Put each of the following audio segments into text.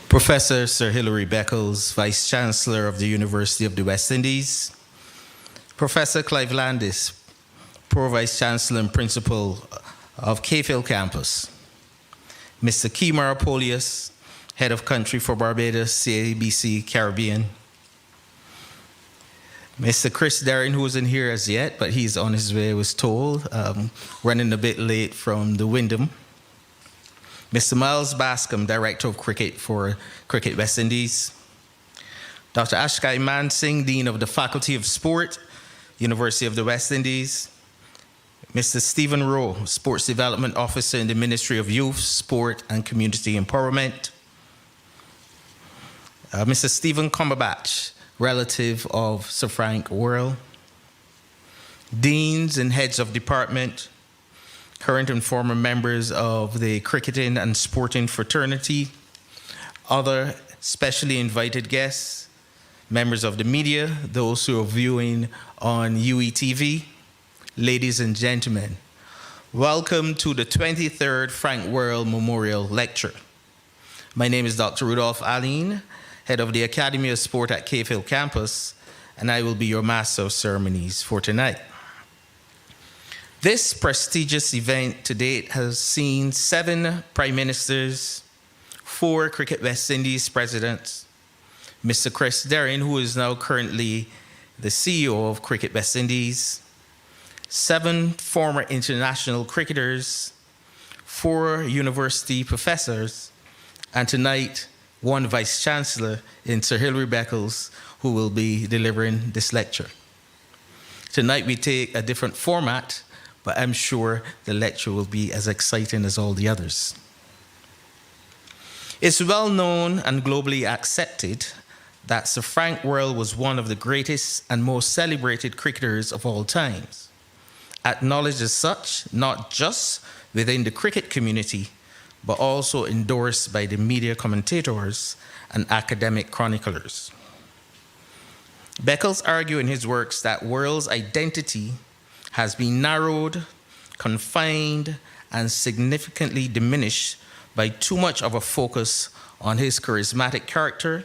Professor Sir Hilary Beckles, Vice Chancellor of the University of the West Indies, Professor Clive Landis, Pro Vice Chancellor and Principal of Cayfield Campus, Mr. Kimar Polius, Head of Country for Barbados, CABC Caribbean, Mr. Chris Darren, who isn't here as yet, but he's on his way, I was told, running a bit late from the Wyndham. Mr. Miles Bascom, Director of Cricket for Cricket West Indies. Dr. Ashkai Mansingh, Dean of the Faculty of Sport, University of the West Indies. Mr. Stephen Rowe, Sports Development Officer in the Ministry of Youth, Sport and Community Empowerment. Mr. Stephen Cumberbatch, relative of Sir Frank Worrell. Deans and heads of department, current and former members of the cricketing and sporting fraternity, other specially invited guests, members of the media, those who are viewing on UWITV, ladies and gentlemen, welcome to the 23rd Frank Worrell Memorial Lecture. My name is Dr. Rudolph Aline, head of the Academy of Sport at Cayfield Campus, and I will be your master of ceremonies for tonight. This prestigious event to date has seen 7 prime ministers, 4 Cricket West Indies presidents, Mr. Chris Darren, who is now currently the CEO of Cricket West Indies, 7 former international cricketers, 4 university professors, and tonight, 1 vice chancellor in Sir Hilary Beckles, who will be delivering this lecture. Tonight we take a different format, but I'm sure the lecture will be as exciting as all the others. It's well known and globally accepted that Sir Frank Worrell was one of the greatest and most celebrated cricketers of all times, acknowledged as such not just within the cricket community, but also endorsed by the media commentators and academic chroniclers. Beckles argued in his works that Worrell's identity has been narrowed, confined, and significantly diminished by too much of a focus on his charismatic character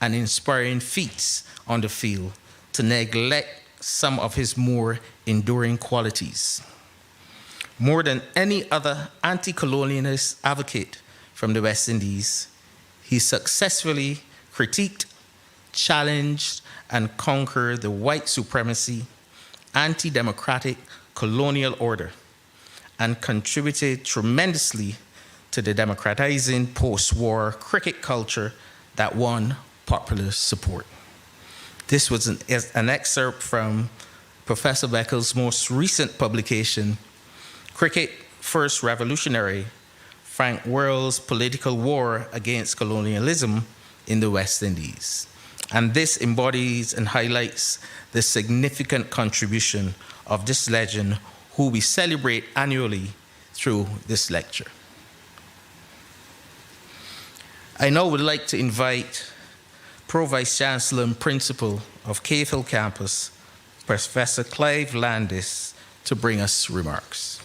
and inspiring feats on the field to neglect some of his more enduring qualities. More than any other anti-colonialist advocate from the West Indies, he successfully critiqued, challenged, and conquered the white supremacy, anti-democratic colonial order, and contributed tremendously to the democratizing post-war cricket culture that won popular support. This was an excerpt from Professor Beckles' most recent publication, Cricket First Revolutionary, Frank Worrell's Political War Against Colonialism in the West Indies. And this embodies and highlights the significant contribution of this legend who we celebrate annually through this lecture. I now would like to invite Pro Vice Chancellor and Principal of Cayfield Campus, Professor Clive Landis, to bring us remarks.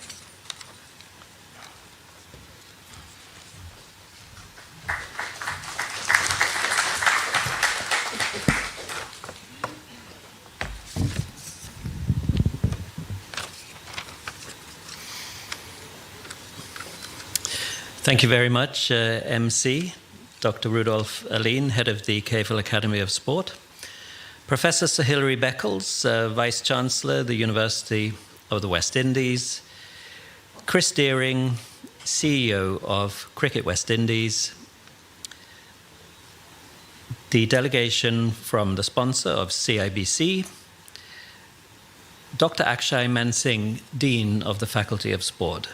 Thank you very much, MC, Dr. Rudolph Aline, head of the Cayfield Academy of Sport, Professor Sir Hilary Beckles, Vice Chancellor, the University of the West Indies, Chris Deering, CEO of Cricket West Indies, the delegation from the sponsor of CIBC, Dr. Akshay Mansingh, Dean of the Faculty of Sport,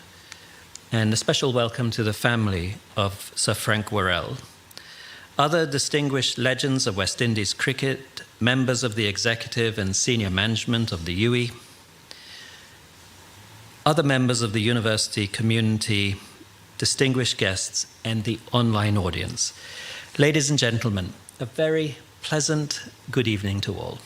and a special welcome to the family of Sir Frank Worrell, other distinguished legends of West Indies cricket, members of the executive and senior management of the UWI, other members of the university community, distinguished guests, and the online audience. Ladies and gentlemen, a very pleasant good evening to all.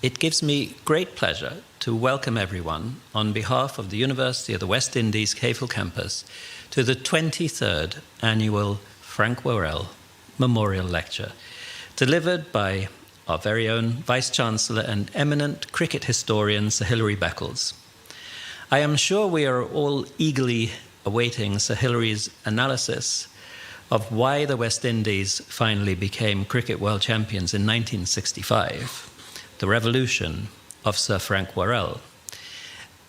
It gives me great pleasure to welcome everyone on behalf of the University of the West Indies Cayfield Campus to the 23rd Annual Frank Worrell Memorial Lecture, delivered by our very own Vice-Chancellor and eminent cricket historian, Sir Hilary Beckles. I am sure we are all eagerly awaiting Sir Hilary's analysis of why the West Indies finally became cricket world champions in 1965, the revolution of Sir Frank Worrell.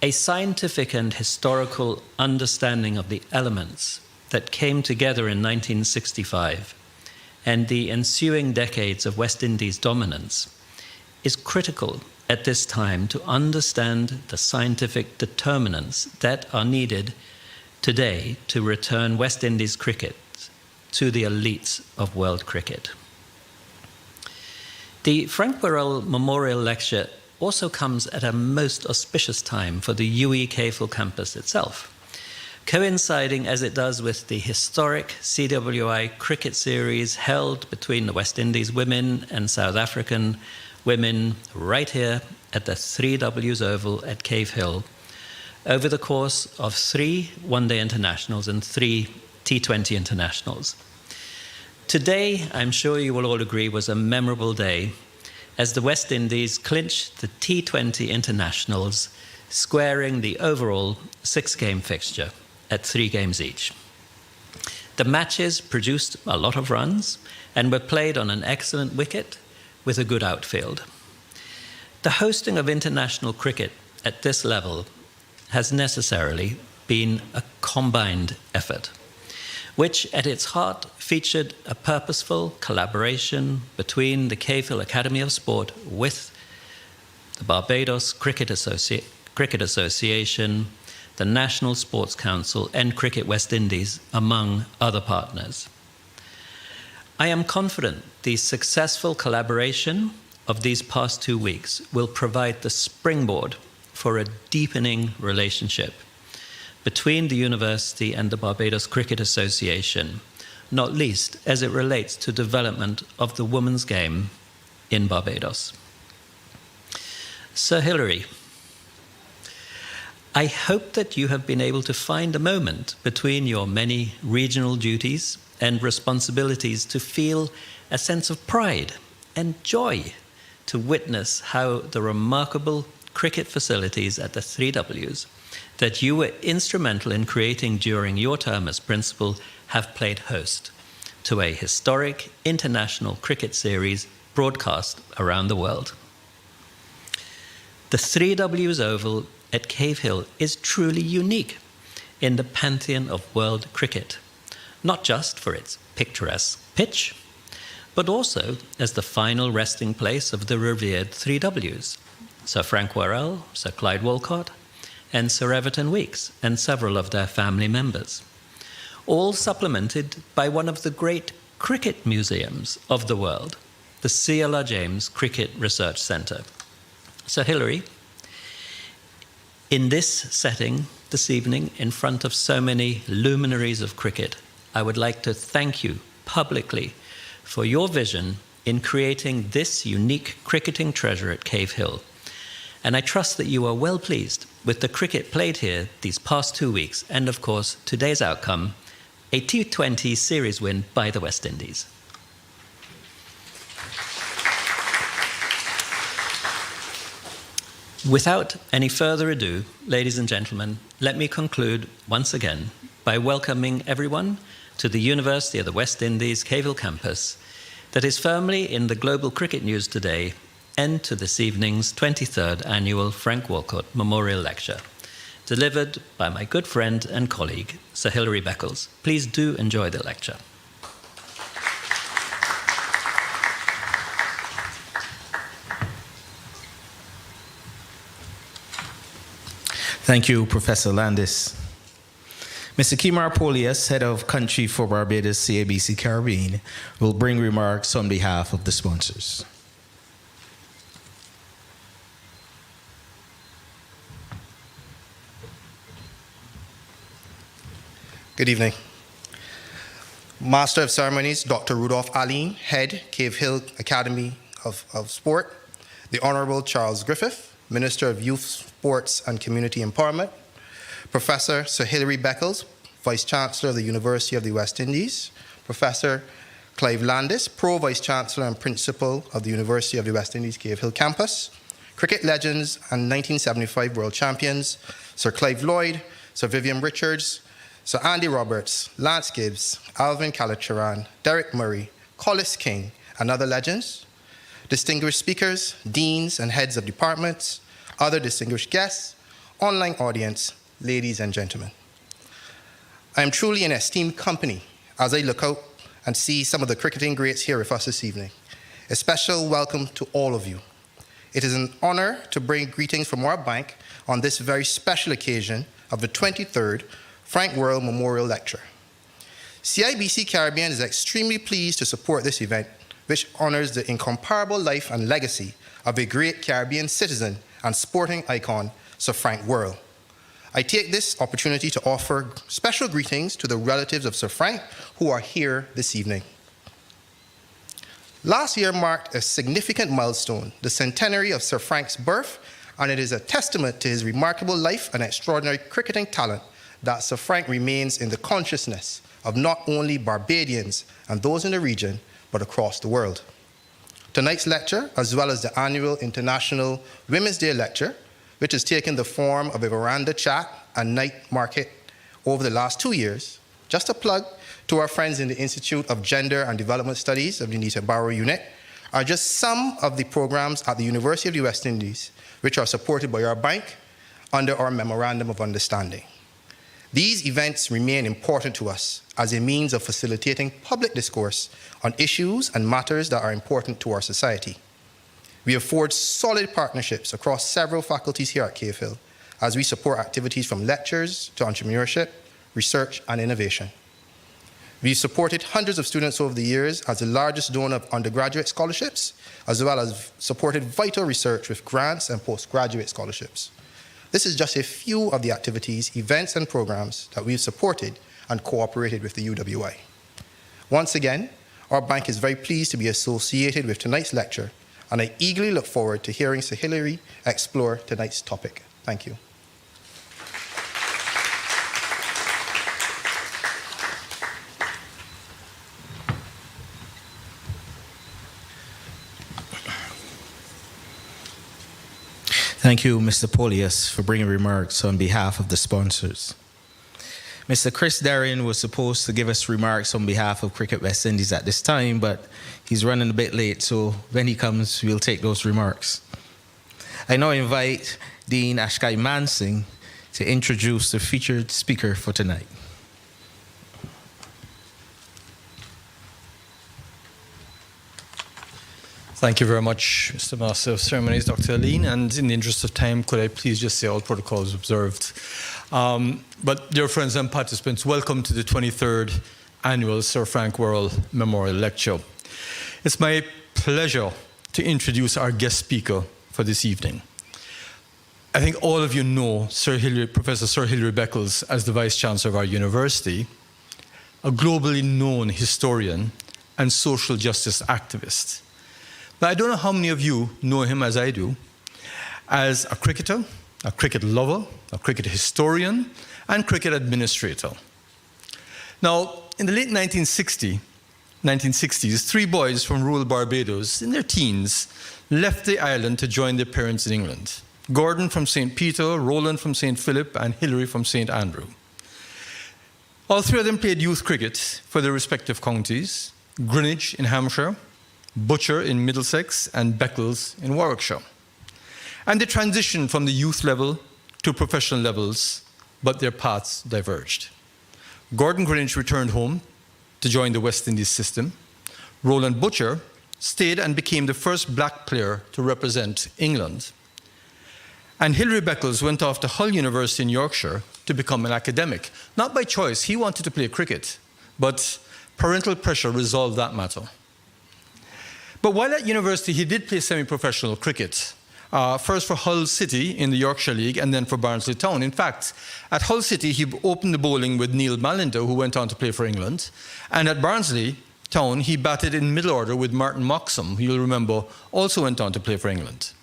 A scientific and historical understanding of the elements that came together in 1965 and the ensuing decades of West Indies dominance is critical at this time to understand the scientific determinants that are needed today to return West Indies cricket to the elites of world cricket. The Frank Worrell Memorial Lecture also comes at a most auspicious time for the UWITV campus itself, coinciding as it does with the historic CWI cricket series held between the West Indies women and South African women right here at the 3Ws Oval at Cave Hill over the course of 3 one-day internationals and 3 T20 internationals. Today, I'm sure you will all agree, was a memorable day as the West Indies clinched the T20 internationals, squaring the overall 6-game fixture at 3 games each. The matches produced a lot of runs and were played on an excellent wicket with a good outfield. The hosting of international cricket at this level has necessarily been a combined effort, which at its heart featured a purposeful collaboration between the Cave Hill Academy of Sport with the Barbados Cricket Association, the National Sports Council, and Cricket West Indies, among other partners. I am confident the successful collaboration of these past 2 weeks will provide the springboard for a deepening relationship between the university and the Barbados Cricket Association, not least as it relates to development of the women's game in Barbados. Sir Hilary, I hope that you have been able to find a moment between your many regional duties and responsibilities to feel a sense of pride and joy to witness how the remarkable cricket facilities at the 3Ws that you were instrumental in creating during your term as principal have played host to a historic international cricket series broadcast around the world. The 3Ws Oval at Cave Hill is truly unique in the pantheon of world cricket, not just for its picturesque pitch, but also as the final resting place of the revered 3Ws, Sir Frank Worrell, Sir Clyde Walcott, and Sir Everton Weekes, and several of their family members, all supplemented by one of the great cricket museums of the world, the C.L.R. James Cricket Research Centre. Sir Hilary, in this setting this evening, in front of so many luminaries of cricket, I would like to thank you publicly for your vision in creating this unique cricketing treasure at Cave Hill. And I trust that you are well pleased with the cricket played here these past 2 weeks, and of course, today's outcome, a T20 series win by the West Indies. Without any further ado, ladies and gentlemen, let me conclude once again by welcoming everyone to the University of the West Indies Cave Hill campus that is firmly in the global cricket news today, and to this evening's 23rd annual Frank Walcott Memorial Lecture, delivered by my good friend and colleague, Sir Hilary Beckles. Please do enjoy the lecture. Thank you, Professor Landis. Mr. Kimar Polias, Head of Country for Barbados CABC Caribbean, will bring remarks on behalf of the sponsors. Good evening. Master of Ceremonies, Dr. Rudolph Aline, Head, Cave Hill Academy of Sport. The Honorable Charles Griffith, Minister of Youth, Sports and Community Empowerment. Professor Sir Hilary Beckles, Vice Chancellor of the University of the West Indies. Professor Clive Landis, Pro Vice Chancellor and Principal of the University of the West Indies Cave Hill campus, cricket legends and 1975 world champions, Sir Clive Lloyd, Sir Vivian Richards, Sir Andy Roberts, Lance Gibbs, Alvin Kalachharan, Derek Murray, Collis King, and other legends, distinguished speakers, deans and heads of departments, other distinguished guests, online audience, ladies and gentlemen. I am truly in esteemed company as I look out and see some of the cricketing greats here with us this evening. A special welcome to all of you. It is an honor to bring greetings from our bank on this very special occasion of the 23rd Frank Worrell Memorial Lecture. CIBC Caribbean is extremely pleased to support this event, which honors the incomparable life and legacy of a great Caribbean citizen and sporting icon, Sir Frank Worrell. I take this opportunity to offer special greetings to the relatives of Sir Frank who are here this evening. Last year marked a significant milestone, the centenary of Sir Frank's birth, and it is a testament to his remarkable life and extraordinary cricketing talent that Sir Frank remains in the consciousness of not only Barbadians and those in the region, but across the world. Tonight's lecture, as well as the annual International Women's Day lecture, which has taken the form of a veranda chat and night market over the last 2 years, just a plug to our friends in the Institute of Gender and Development Studies of the Anita Barrow Unit, are just some of the programs at the University of the West Indies, which are supported by our bank under our Memorandum of Understanding. These events remain important to us as a means of facilitating public discourse on issues and matters that are important to our society. We have forged solid partnerships across several faculties here at Cave Hill as we support activities from lectures to entrepreneurship, research, and innovation. We've supported hundreds of students over the years as the largest donor of undergraduate scholarships, as well as supported vital research with grants and postgraduate scholarships. This is just a few of the activities, events, and programs that we've supported and cooperated with the UWI. Once again, our bank is very pleased to be associated with tonight's lecture, and I eagerly look forward to hearing Sir Hilary explore tonight's topic. Thank you. Thank you, Mr. Polius, for bringing remarks on behalf of the sponsors. Mr. Chris Darren was supposed to give us remarks on behalf of Cricket West Indies at this time, but he's running a bit late, so when he comes, we'll take those remarks. I now invite Dean Ashkai Mansingh to introduce the featured speaker for tonight. Thank you very much, Mr. Master of Ceremonies, Dr. Aline, and in the interest of time, could I please just say all protocols observed. But dear friends and participants, welcome to the 23rd Annual Sir Frank Worrell Memorial Lecture. It's my pleasure to introduce our guest speaker for this evening. I think all of you know Professor Sir Hilary Beckles as the Vice Chancellor of our university, a globally known historian and social justice activist. But I don't know how many of you know him as I do, as a cricketer, a cricket lover, a cricket historian, and cricket administrator. Now, in the late 1960s, 3 boys from rural Barbados, in their teens, left the island to join their parents in England. Gordon from St. Peter, Roland from St. Philip, and Hilary from St. Andrew. All 3 of them played youth cricket for their respective counties, Greenwich in Hampshire, Butcher in Middlesex, and Beckles in Warwickshire. And they transitioned from the youth level to professional levels, but their paths diverged. Gordon Greenwich returned home to join the West Indies system. Roland Butcher stayed and became the first black player to represent England. And Hilary Beckles went off to Hull University in Yorkshire to become an academic. Not by choice, he wanted to play cricket, but parental pressure resolved that matter. But while at university, he did play semi-professional cricket, first for Hull City in the Yorkshire League and then for Barnsley Town. In fact, at Hull City, he opened the bowling with Neil Malinder, who went on to play for England. And at Barnsley Town, he batted in middle order with Martin Moxham, who you'll remember also went on to play for England.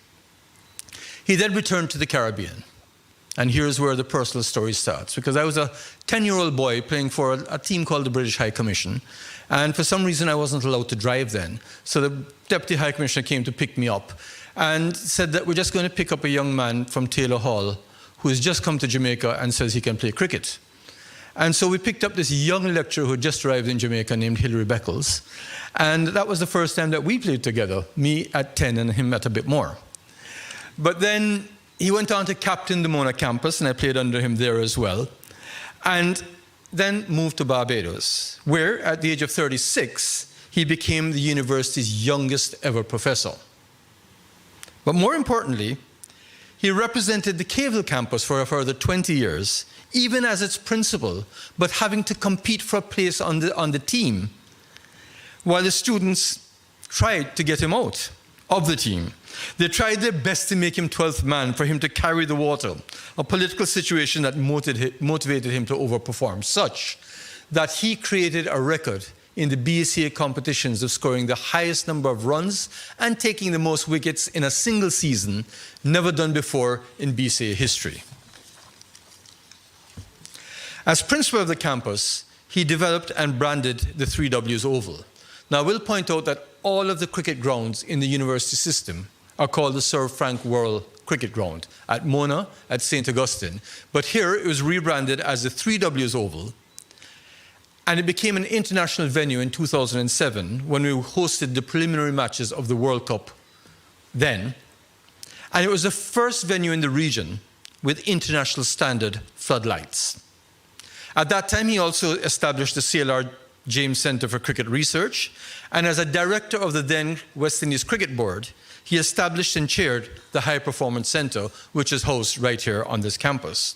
He then returned to the Caribbean. And here's where the personal story starts, because I was a 10-year-old boy playing for a team called the British High Commission, And for some reason, I wasn't allowed to drive then. So the Deputy High Commissioner came to pick me up and said that we're just going to pick up a young man from Taylor Hall who has just come to Jamaica and says he can play cricket. And so we picked up this young lecturer who had just arrived in Jamaica named Hilary Beckles. And that was the first time that we played together, me at 10 and him at a bit more. But then he went on to captain the Mona campus, and I played under him there as well. And then moved to Barbados, where at the age of 36, he became the university's youngest ever professor. But more importantly, he represented the Cavell campus for a further 20 years, even as its principal, but having to compete for a place on the team, while the students tried to get him out of the team. They tried their best to make him 12th man, for him to carry the water, a political situation that motivated him to overperform, such that he created a record in the BCA competitions of scoring the highest number of runs and taking the most wickets in a single season, never done before in BCA history. As principal of the campus, he developed and branded the 3Ws Oval. Now, I will point out that all of the cricket grounds in the university system are called the Sir Frank Worrell Cricket Ground at Mona, at St. Augustine. But here it was rebranded as the 3Ws Oval, and it became an international venue in 2007 when we hosted the preliminary matches of the World Cup then. And it was the first venue in the region with international standard floodlights. At that time, he also established the CLR James Centre for Cricket Research, and as a director of the then West Indies Cricket Board, he established and chaired the High Performance Centre, which is housed right here on this campus.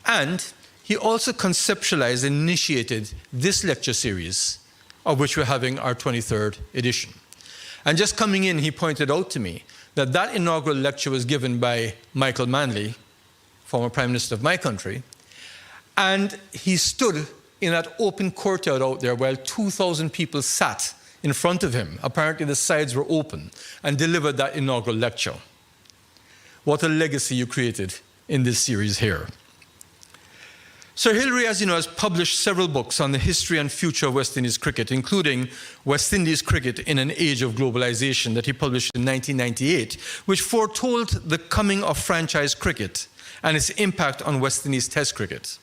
And he also conceptualized and initiated this lecture series, of which we're having our 23rd edition. And just coming in, he pointed out to me that that inaugural lecture was given by Michael Manley, former Prime Minister of my country, and he stood in that open courtyard out there while 2,000 people sat in front of him. Apparently the sides were open, and delivered that inaugural lecture. What a legacy you created in this series here. Sir Hilary, as you know, has published several books on the history and future of West Indies cricket, including West Indies Cricket in an Age of Globalization that he published in 1998, which foretold the coming of franchise cricket and its impact on West Indies Test cricket.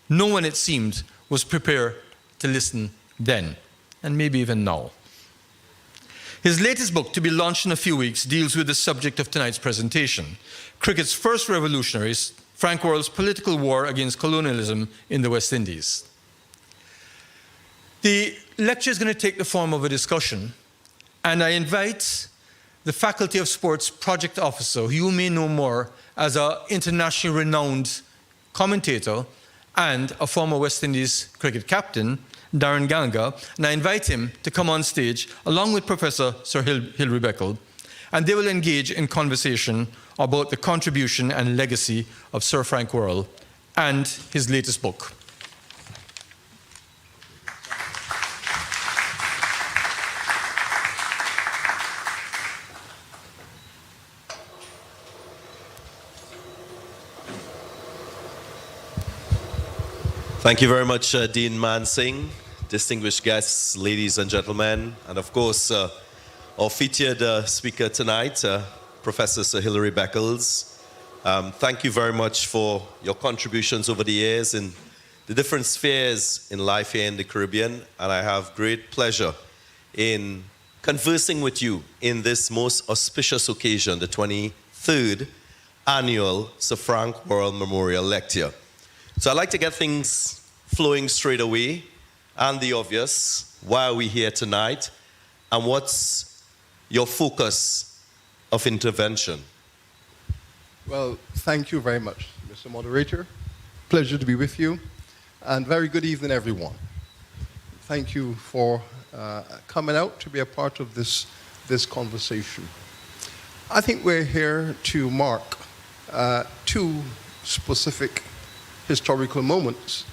No one, it seemed, was prepared to listen then, and maybe even now. His latest book, to be launched in a few weeks, deals with the subject of tonight's presentation, cricket's first revolutionaries, Frank Worrell's political war against colonialism in the West Indies. The lecture is going to take the form of a discussion, and I invite the Faculty of Sports project officer, who you may know more as an internationally renowned commentator and a former West Indies cricket captain, Darren Gallagher, and I invite him to come on stage along with Professor Sir Hilary Beckles, and they will engage in conversation about the contribution and legacy of Sir Frank Worrell and his latest book. Thank you very much, Dean Mansingh, distinguished guests, ladies and gentlemen, and of course, our featured speaker tonight, Professor Sir Hilary Beckles. Thank you very much for your contributions over the years in the different spheres in life here in the Caribbean, and I have great pleasure in conversing with you in this most auspicious occasion, the 23rd Annual Sir Frank Worrell Memorial Lecture. So I'd like to get things flowing straight away, and the obvious. Why are we here tonight? And what's your focus of intervention? Well, thank you very much, Mr. Moderator. Pleasure to be with you, and very good evening, everyone. Thank you for coming out to be a part of this conversation. I think we're here to mark two specific historical moments,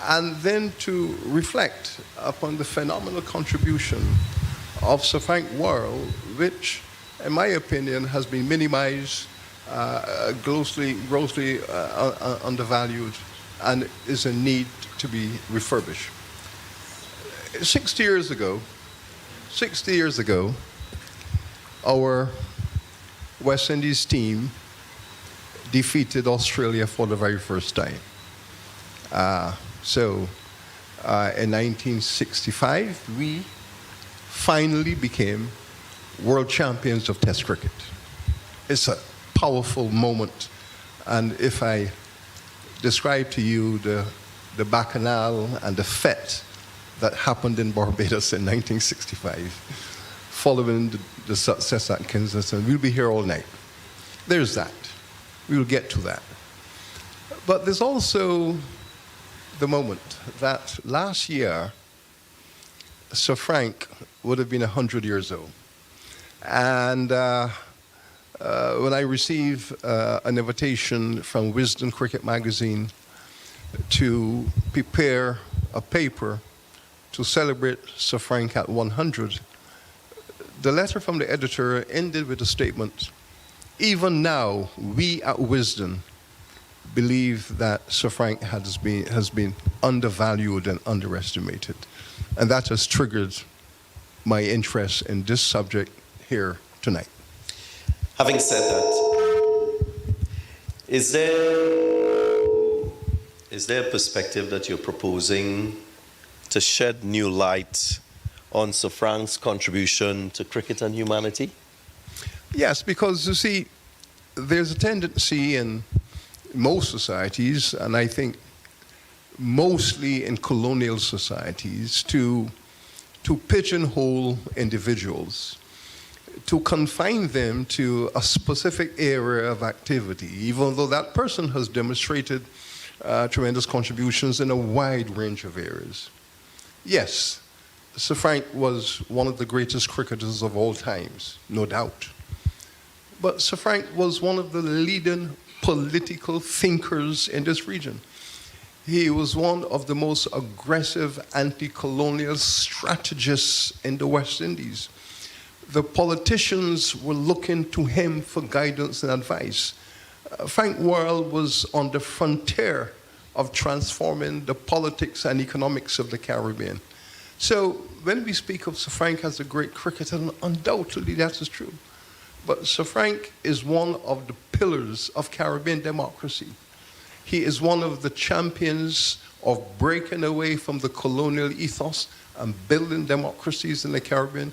and then to reflect upon the phenomenal contribution of Sir Frank Worrell, which, in my opinion, has been minimized, grossly undervalued, and is in need to be refurbished. 60 years ago, our West Indies team defeated Australia for the very first time. In 1965, we finally became world champions of Test cricket. It's a powerful moment. And if I describe to you the bacchanal and the fete that happened in Barbados in 1965, following the success at Kensington, we'll be here all night. There's that. We'll get to that. But there's also the moment that last year, Sir Frank would have been 100 years old. And when I received an invitation from Wisden Cricket Magazine to prepare a paper to celebrate Sir Frank at 100, the letter from the editor ended with a statement: even now, we at Wisden believe that Sir Frank has been undervalued and underestimated. And that has triggered my interest in this subject here tonight. Having said that, is there a perspective that you're proposing to shed new light on Sir Frank's contribution to cricket and humanity? Yes, because you see, there's a tendency in most societies, and I think mostly in colonial societies, to pigeonhole individuals, to confine them to a specific area of activity, even though that person has demonstrated tremendous contributions in a wide range of areas. Yes, Sir Frank was one of the greatest cricketers of all times, no doubt. But Sir Frank was one of the leading political thinkers in this region. He was one of the most aggressive anti-colonial strategists in the West Indies. The politicians were looking to him for guidance and advice. Frank Worrell was on the frontier of transforming the politics and economics of the Caribbean. So when we speak of Sir Frank as a great cricketer, undoubtedly that is true. But Sir Frank is one of the pillars of Caribbean democracy. He is one of the champions of breaking away from the colonial ethos and building democracies in the Caribbean.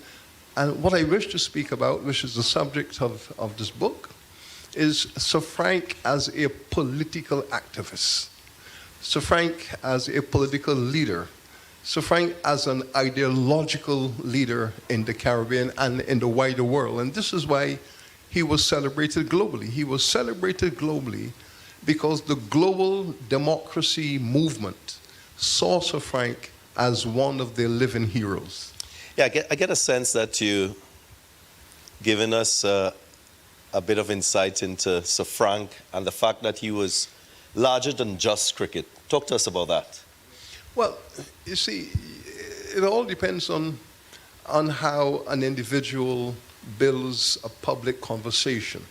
And what I wish to speak about, which is the subject of this book, is Sir Frank as a political activist, Sir Frank as a political leader, Sir Frank as an ideological leader in the Caribbean and in the wider world. And this is why he was celebrated globally. He was celebrated globally because the global democracy movement saw Sir Frank as one of their living heroes. Yeah, I get a sense that you've given us a bit of insight into Sir Frank and the fact that he was larger than just cricket. Talk to us about that. Well, you see, it all depends on how an individual builds a public conversation.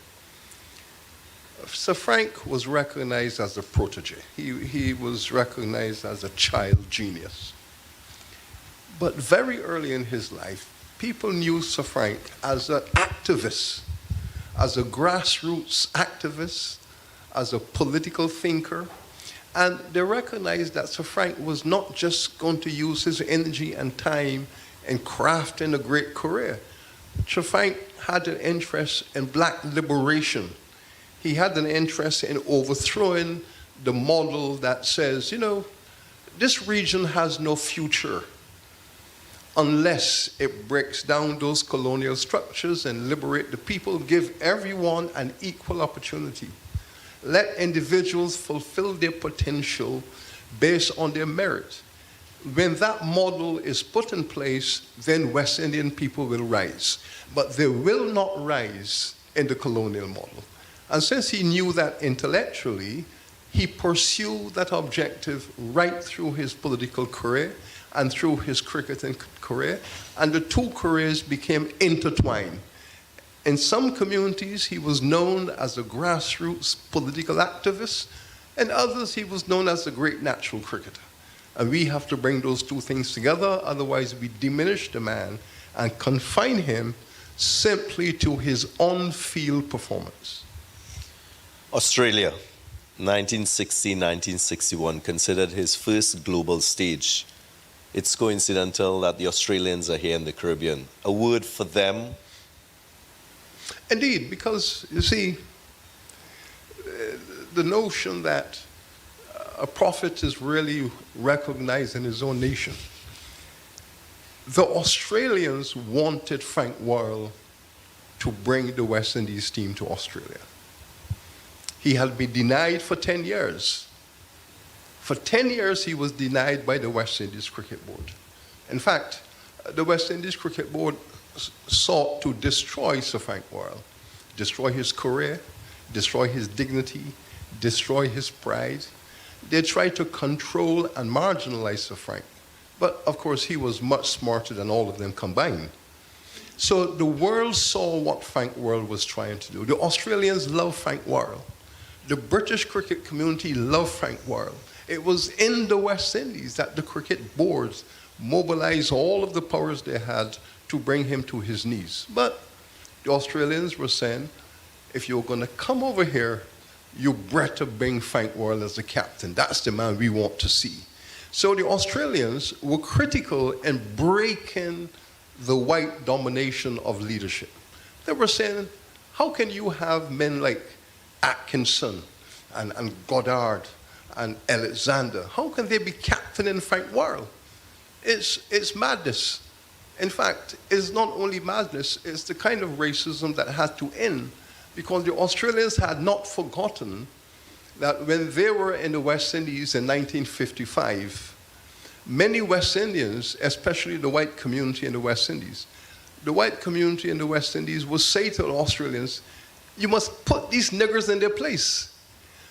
Sir Frank was recognized as a protege. He was recognized as a child genius. But very early in his life, people knew Sir Frank as an activist, as a grassroots activist, as a political thinker. And they recognized that Sir Frank was not just going to use his energy and time in crafting a great career. Sir Frank had an interest in black liberation. He had an interest in overthrowing the model that says, you know, this region has no future unless it breaks down those colonial structures and liberate the people, give everyone an equal opportunity. Let individuals fulfill their potential based on their merit. When that model is put in place, then West Indian people will rise. But they will not rise in the colonial model. And since he knew that intellectually, he pursued that objective right through his political career and through his cricketing career. And the two careers became intertwined. In some communities, he was known as a grassroots political activist. In others, he was known as a great natural cricketer. And we have to bring those two things together, otherwise we diminish the man and confine him simply to his on-field performance. Australia, 1960-1961, considered his first global stage. It's coincidental that the Australians are here in the Caribbean. A word for them? Indeed, because, you see, the notion that a prophet is really recognized in his own nation. The Australians wanted Frank Worrell to bring the West Indies team to Australia. He had been denied for 10 years. For 10 years, he was denied by the West Indies Cricket Board. In fact, the West Indies Cricket Board sought to destroy Sir Frank Worrell, destroy his career, destroy his dignity, destroy his pride. They tried to control and marginalize Sir Frank. But of course, he was much smarter than all of them combined. So the world saw what Frank Worrell was trying to do. The Australians loved Frank Worrell. The British cricket community loved Frank Worrell. It was in the West Indies that the cricket boards mobilized all of the powers they had to bring him to his knees. But the Australians were saying, if you're going to come over here, you better bring Frank Worrell as the captain. That's the man we want to see. So the Australians were critical in breaking the white domination of leadership. They were saying, how can you have men like Atkinson and Goddard and Alexander? How can they be captaining Frank Worrell? It's madness. In fact, it's not only madness, it's the kind of racism that had to end, because the Australians had not forgotten that when they were in the West Indies in 1955, many West Indians, especially the white community in the West Indies, the white community in the West Indies would say to the Australians, you must put these niggers in their place.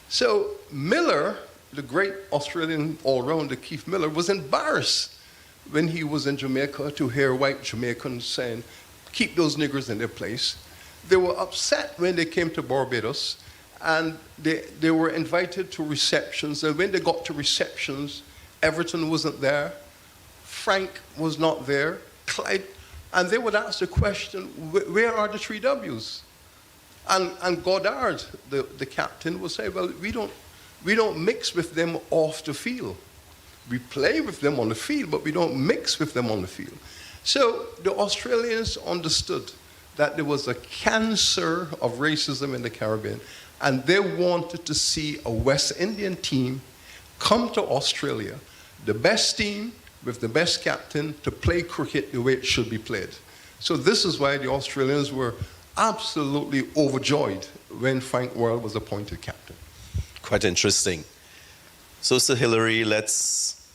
So Miller, the great Australian all-rounder Keith Miller, was embarrassed when he was in Jamaica to hear white Jamaicans saying, keep those niggers in their place. They were upset when they came to Barbados, and they were invited to receptions. And when they got to receptions, Everton wasn't there, Frank was not there, Clyde, and they would ask the question, where are the three W's? And Goddard, the captain, would say, well, we don't mix with them off the field. We play with them on the field, but we don't mix with them on the field. So the Australians understood that there was a cancer of racism in the Caribbean, and they wanted to see a West Indian team come to Australia, the best team with the best captain, to play cricket the way it should be played. So this is why the Australians were absolutely overjoyed when Frank Worrell was appointed captain. Quite interesting. So, Sir Hilary, let's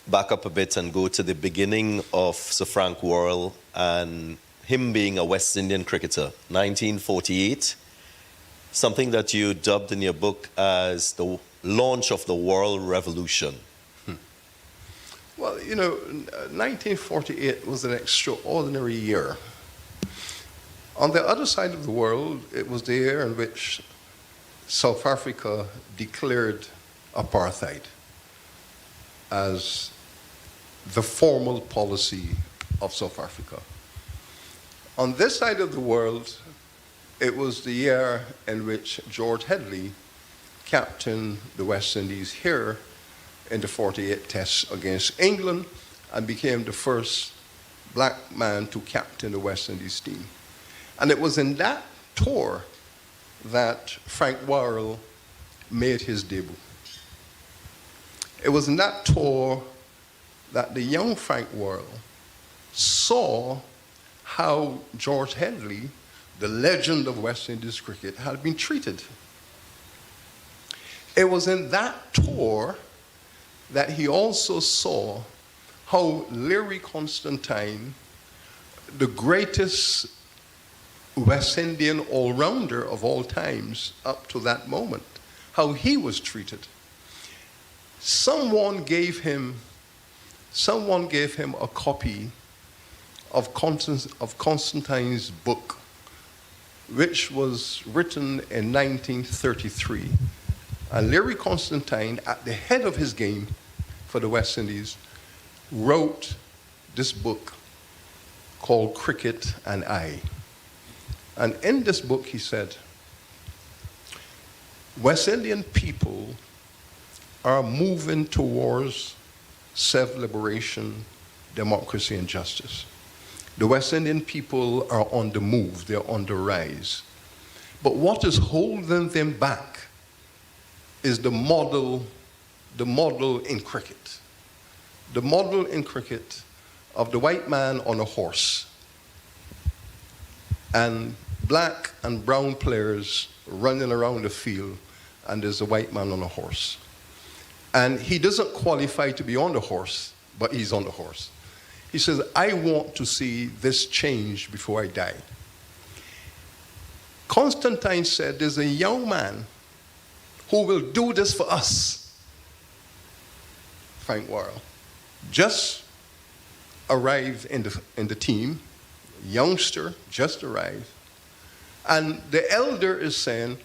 back up a bit and go to the beginning of Sir Frank Worrell and him being a West Indian cricketer, 1948, something that you dubbed in your book as the launch of the Worrell Revolution. Well, you know, 1948 was an extraordinary year. On the other side of the world, it was the year in which South Africa declared apartheid as the formal policy of South Africa. On this side of the world, it was the year in which George Headley captained the West Indies here in the 48 tests against England and became the first black man to captain the West Indies team. And it was in that tour that Frank Worrell made his debut. It was in that tour that the young Frank Worrell saw how George Headley, the legend of West Indies cricket, had been treated. It was in that tour that he also saw how Larry Constantine, the greatest West Indian all-rounder of all times up to that moment, how he was treated. Someone gave him a copy of Constantine's book, which was written in 1933. And Larry Constantine, at the head of his game, for the West Indies, wrote this book called Cricket and I. And in this book he said, West Indian people are moving towards self-liberation, democracy, and justice. The West Indian people are on the move, they're on the rise. But what is holding them back is the model in cricket. The model in cricket of the white man on a horse and black and brown players running around the field, and there's a white man on a horse. And he doesn't qualify to be on the horse, but he's on the horse. He says, I want to see this change before I die. Constantine said, there's a young man who will do this for us. Frank Worrell just arrived in the team, youngster, just arrived. And the elder is saying,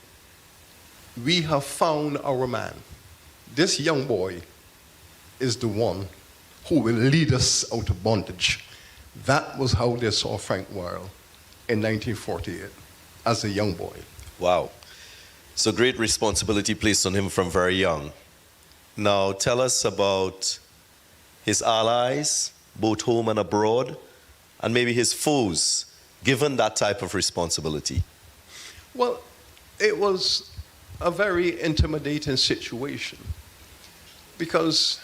we have found our man. This young boy is the one who will lead us out of bondage. That was how they saw Frank Worrell in 1948 as a young boy. Wow. So great responsibility placed on him from very young. Now tell us about his allies, both home and abroad, and maybe his foes, given that type of responsibility. Well, it was a very intimidating situation because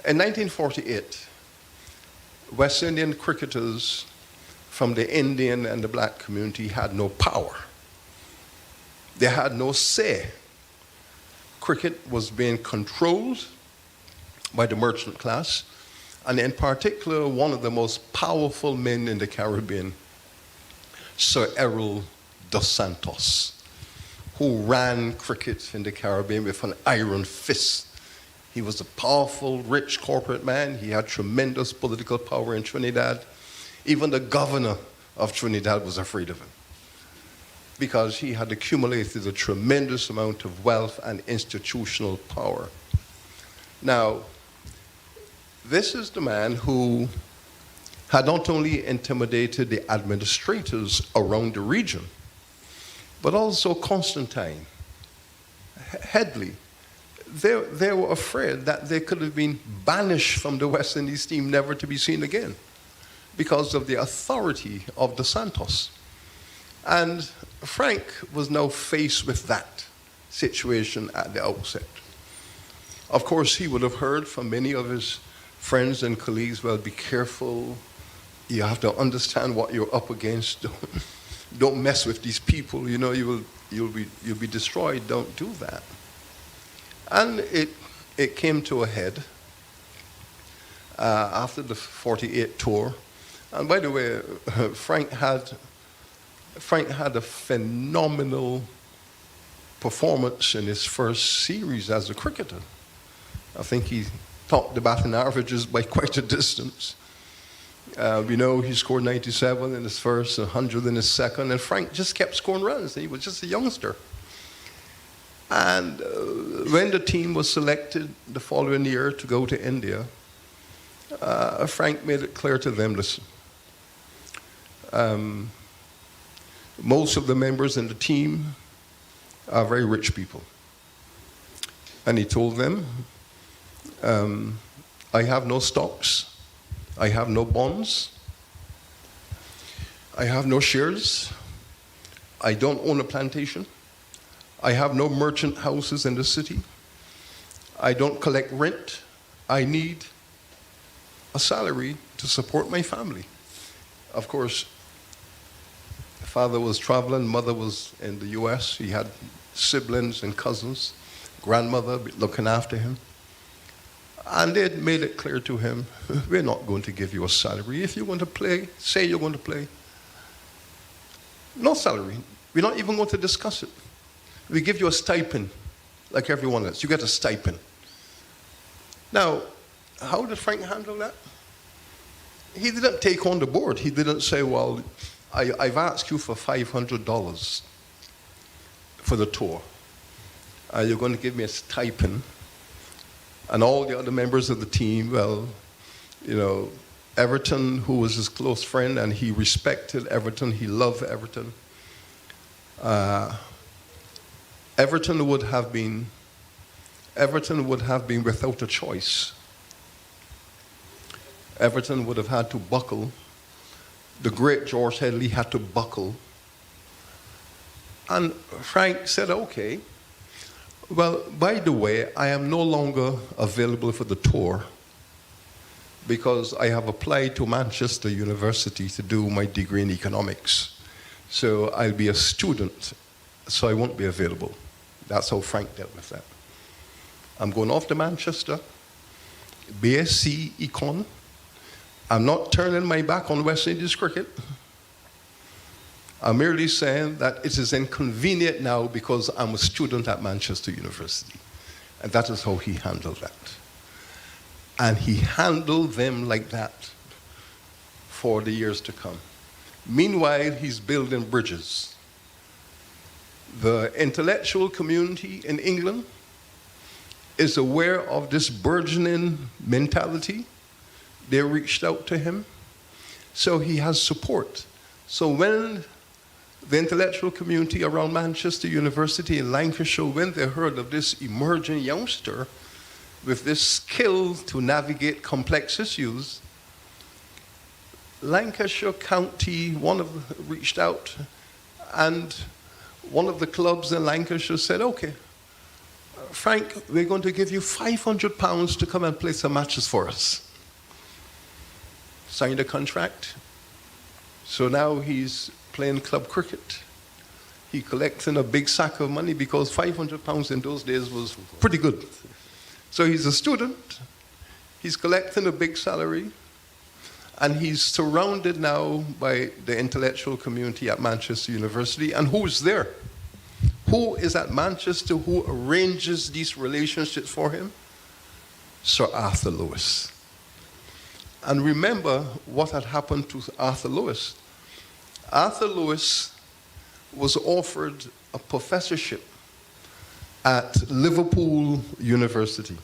in 1948, West Indian cricketers from the Indian and the black community had no power. They had no say. Cricket was being controlled by the merchant class, and in particular, one of the most powerful men in the Caribbean, Sir Errol dos Santos, who ran cricket in the Caribbean with an iron fist. He was a powerful, rich corporate man. He had tremendous political power in Trinidad. Even the governor of Trinidad was afraid of him because he had accumulated a tremendous amount of wealth and institutional power. Now, this is the man who had not only intimidated the administrators around the region, but also Constantine, Headley. They were afraid that they could have been banished from the West Indies team, never to be seen again, because of the authority of dos Santos. And Frank was now faced with that situation at the outset. Of course, he would have heard from many of his friends and colleagues, well, be careful. You have to understand what you're up against. Don't mess with these people. You know, you'll be destroyed. Don't do that. And it came to a head after the 48 tour. And by the way, Frank had a phenomenal performance in his first series as a cricketer. I think he topped the batting averages by quite a distance. We know he scored 97 in his first, 100 in his second, and Frank just kept scoring runs. He was just a youngster. And when the team was selected the following year to go to India, Frank made it clear to them, listen, most of the members in the team are very rich people. And he told them, I have no stocks, I have no bonds, I have no shares, I don't own a plantation, I have no merchant houses in the city, I don't collect rent, I need a salary to support my family. Of course, father was traveling, mother was in the US, he had siblings and cousins, grandmother looking after him. And they had made it clear to him, we're not going to give you a salary. If you're going to play, say you're going to play. No salary. We're not even going to discuss it. We give you a stipend, like everyone else. You get a stipend. Now, how did Frank handle that? He didn't take on the board. He didn't say, well, I've asked you for $500 for the tour. You're going to give me a stipend. And all the other members of the team, well, you know, Everton, who was his close friend, and he respected Everton, he loved Everton. Everton would have been without a choice. Everton would have had to buckle. The great George Headley had to buckle. And Frank said, okay, well, by the way, I am no longer available for the tour because I have applied to Manchester University to do my degree in economics. So I'll be a student, so I won't be available. That's how Frank dealt with that. I'm going off to Manchester, BSc Econ. I'm not turning my back on West Indies cricket. I'm merely saying that it is inconvenient now because I'm a student at Manchester University. And that is how he handled that. And he handled them like that for the years to come. Meanwhile, he's building bridges. The intellectual community in England is aware of this burgeoning mentality. They reached out to him, so he has support. So when the intellectual community around Manchester University in Lancashire, when they heard of this emerging youngster with this skill to navigate complex issues, Lancashire County, reached out, and one of the clubs in Lancashire said, okay, Frank, we're going to give you £500 to come and play some matches for us. Signed a contract. So now he's playing club cricket. He collecting a big sack of money because £500 in those days was pretty good. So he's a student, he's collecting a big salary, and he's surrounded now by the intellectual community at Manchester University. And who's there? Who is at Manchester who arranges these relationships for him? Sir Arthur Lewis. And remember what had happened to Arthur Lewis. Arthur Lewis was offered a professorship at Liverpool University.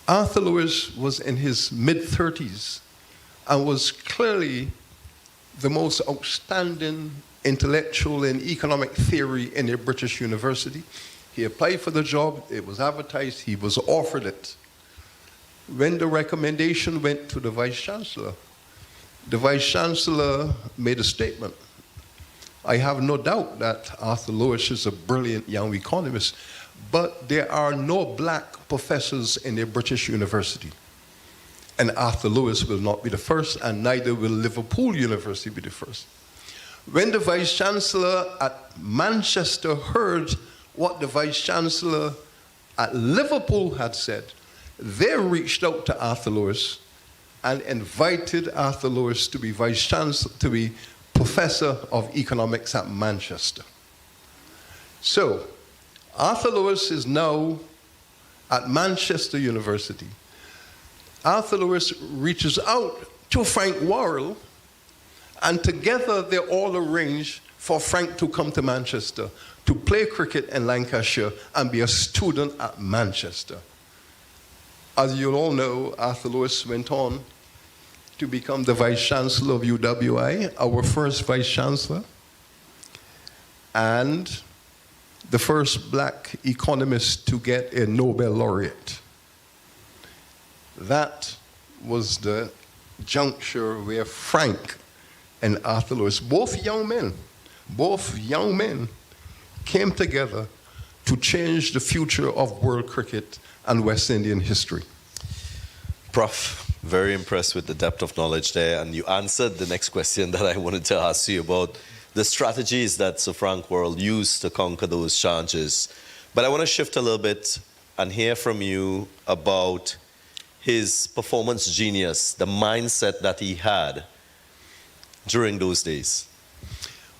Arthur Lewis was in his mid-30s and was clearly the most outstanding intellectual in economic theory in a British university. He applied for the job, it was advertised, he was offered it. When the recommendation went to the Vice-Chancellor made a statement. I have no doubt that Arthur Lewis is a brilliant young economist, but there are no black professors in a British university. And Arthur Lewis will not be the first, and neither will Liverpool University be the first. When the Vice-Chancellor at Manchester heard what the Vice-Chancellor at Liverpool had said, they reached out to Arthur Lewis and invited Arthur Lewis to be Vice-Chancellor, to be Professor of Economics at Manchester. So, Arthur Lewis is now at Manchester University. Arthur Lewis reaches out to Frank Worrell, and together they all arrange for Frank to come to Manchester to play cricket in Lancashire and be a student at Manchester. As you all know, Arthur Lewis went on to become the Vice-Chancellor of UWI, our first Vice-Chancellor, and the first black economist to get a Nobel laureate. That was the juncture where Frank and Arthur Lewis, both young men, came together to change the future of world cricket and West Indian history. Prof, very impressed with the depth of knowledge there, and you answered the next question that I wanted to ask you about the strategies that Sir Frank Worrell used to conquer those challenges. But I want to shift a little bit and hear from you about his performance genius, the mindset that he had during those days.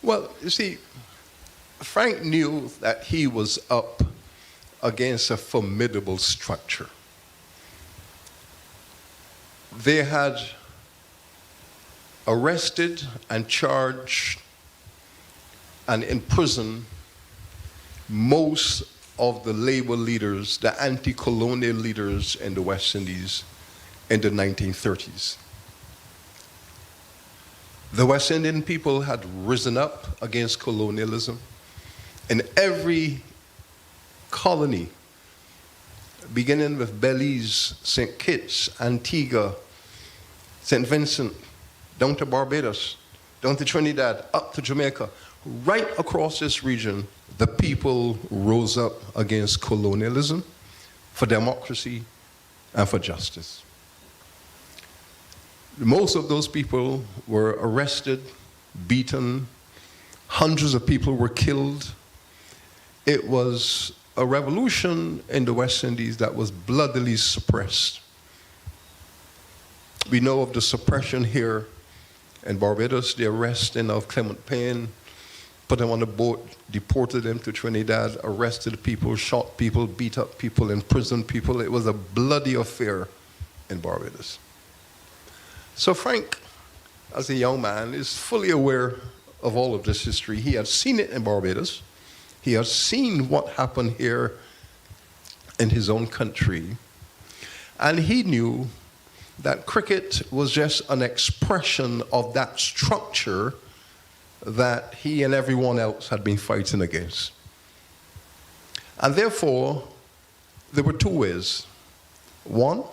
Well, you see, Frank knew that he was up against a formidable structure. They had arrested and charged and imprisoned most of the labor leaders, the anti-colonial leaders in the West Indies in the 1930s. The West Indian people had risen up against colonialism. In every colony, beginning with Belize, St. Kitts, Antigua, St. Vincent, down to Barbados, down to Trinidad, up to Jamaica, right across this region, the people rose up against colonialism, for democracy, and for justice. Most of those people were arrested, beaten, hundreds of people were killed. It was a revolution in the West Indies that was bloodily suppressed. We know of the suppression here in Barbados, the arresting of Clement Payne, put him on a boat, deported him to Trinidad, arrested people, shot people, beat up people, imprisoned people. It was a bloody affair in Barbados. So Frank, as a young man, is fully aware of all of this history. He had seen it in Barbados. He had seen what happened here in his own country. And he knew that cricket was just an expression of that structure that he and everyone else had been fighting against. And therefore, there were two ways. One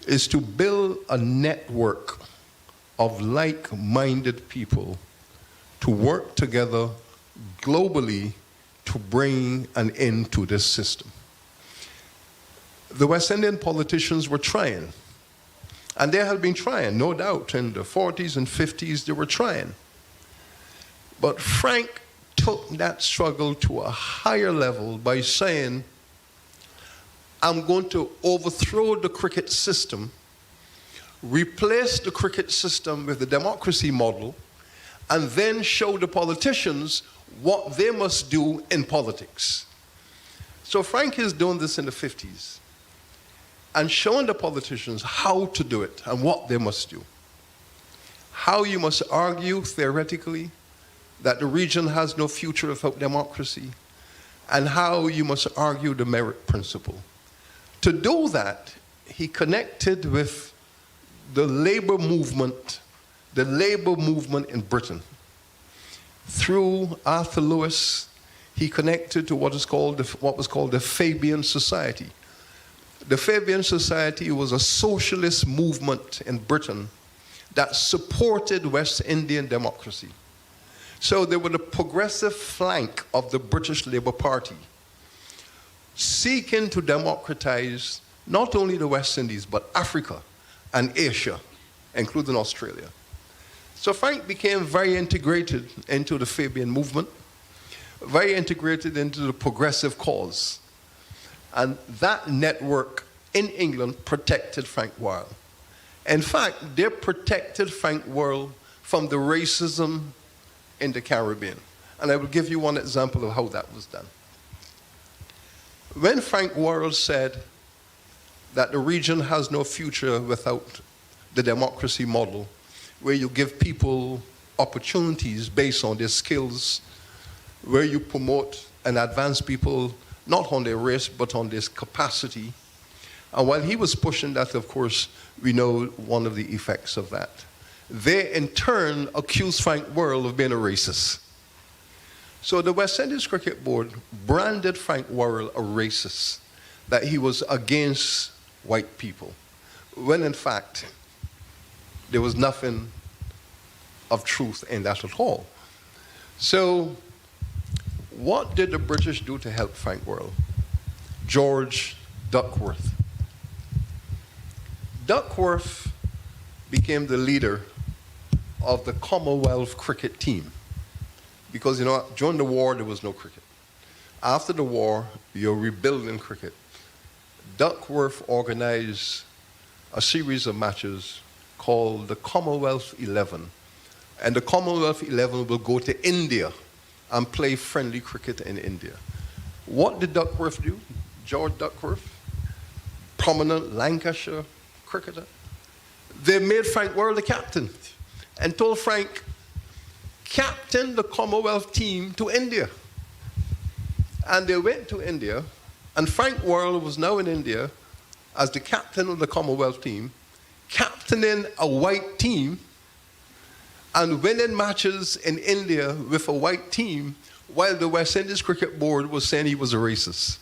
is to build a network of like-minded people to work together globally to bring an end to this system. The West Indian politicians were trying, and they had been trying, no doubt, in the 40s and 50s they were trying. But Frank took that struggle to a higher level by saying, I'm going to overthrow the cricket system, replace the cricket system with the democracy model, and then show the politicians what they must do in politics. So Frank is doing this in the 50s and showing the politicians how to do it and what they must do. How you must argue theoretically that the region has no future without democracy, and how you must argue the merit principle. To do that, he connected with the labor movement in Britain. Through Arthur Lewis, he connected to what was called the Fabian Society. The Fabian Society was a socialist movement in Britain that supported West Indian democracy. So they were the progressive flank of the British Labour Party, seeking to democratize not only the West Indies, but Africa and Asia, including Australia. So Frank became very integrated into the Fabian movement, very integrated into the progressive cause. And that network in England protected Frank Worrell. In fact, they protected Frank Worrell from the racism in the Caribbean. And I will give you one example of how that was done. When Frank Worrell said that the region has no future without the democracy model, where you give people opportunities based on their skills, where you promote and advance people not on their race, but on their capacity. And while he was pushing that, of course, we know one of the effects of that. They, in turn, accused Frank Worrell of being a racist. So the West Indies Cricket Board branded Frank Worrell a racist, that he was against white people, when in fact, there was nothing of truth in that at all. So what did the British do to help Frank Worrell? George Duckworth. Duckworth became the leader of the Commonwealth cricket team. Because, you know, during the war, there was no cricket. After the war, you're rebuilding cricket. Duckworth organized a series of matches called the Commonwealth 11. And the Commonwealth 11 will go to India and play friendly cricket in India. What did Duckworth do? George Duckworth, prominent Lancashire cricketer. They made Frank Worrell the captain and told Frank, captain the Commonwealth team to India. And they went to India, and Frank Worrell was now in India as the captain of the Commonwealth team, captaining a white team and winning matches in India with a white team while the West Indies Cricket Board was saying he was a racist.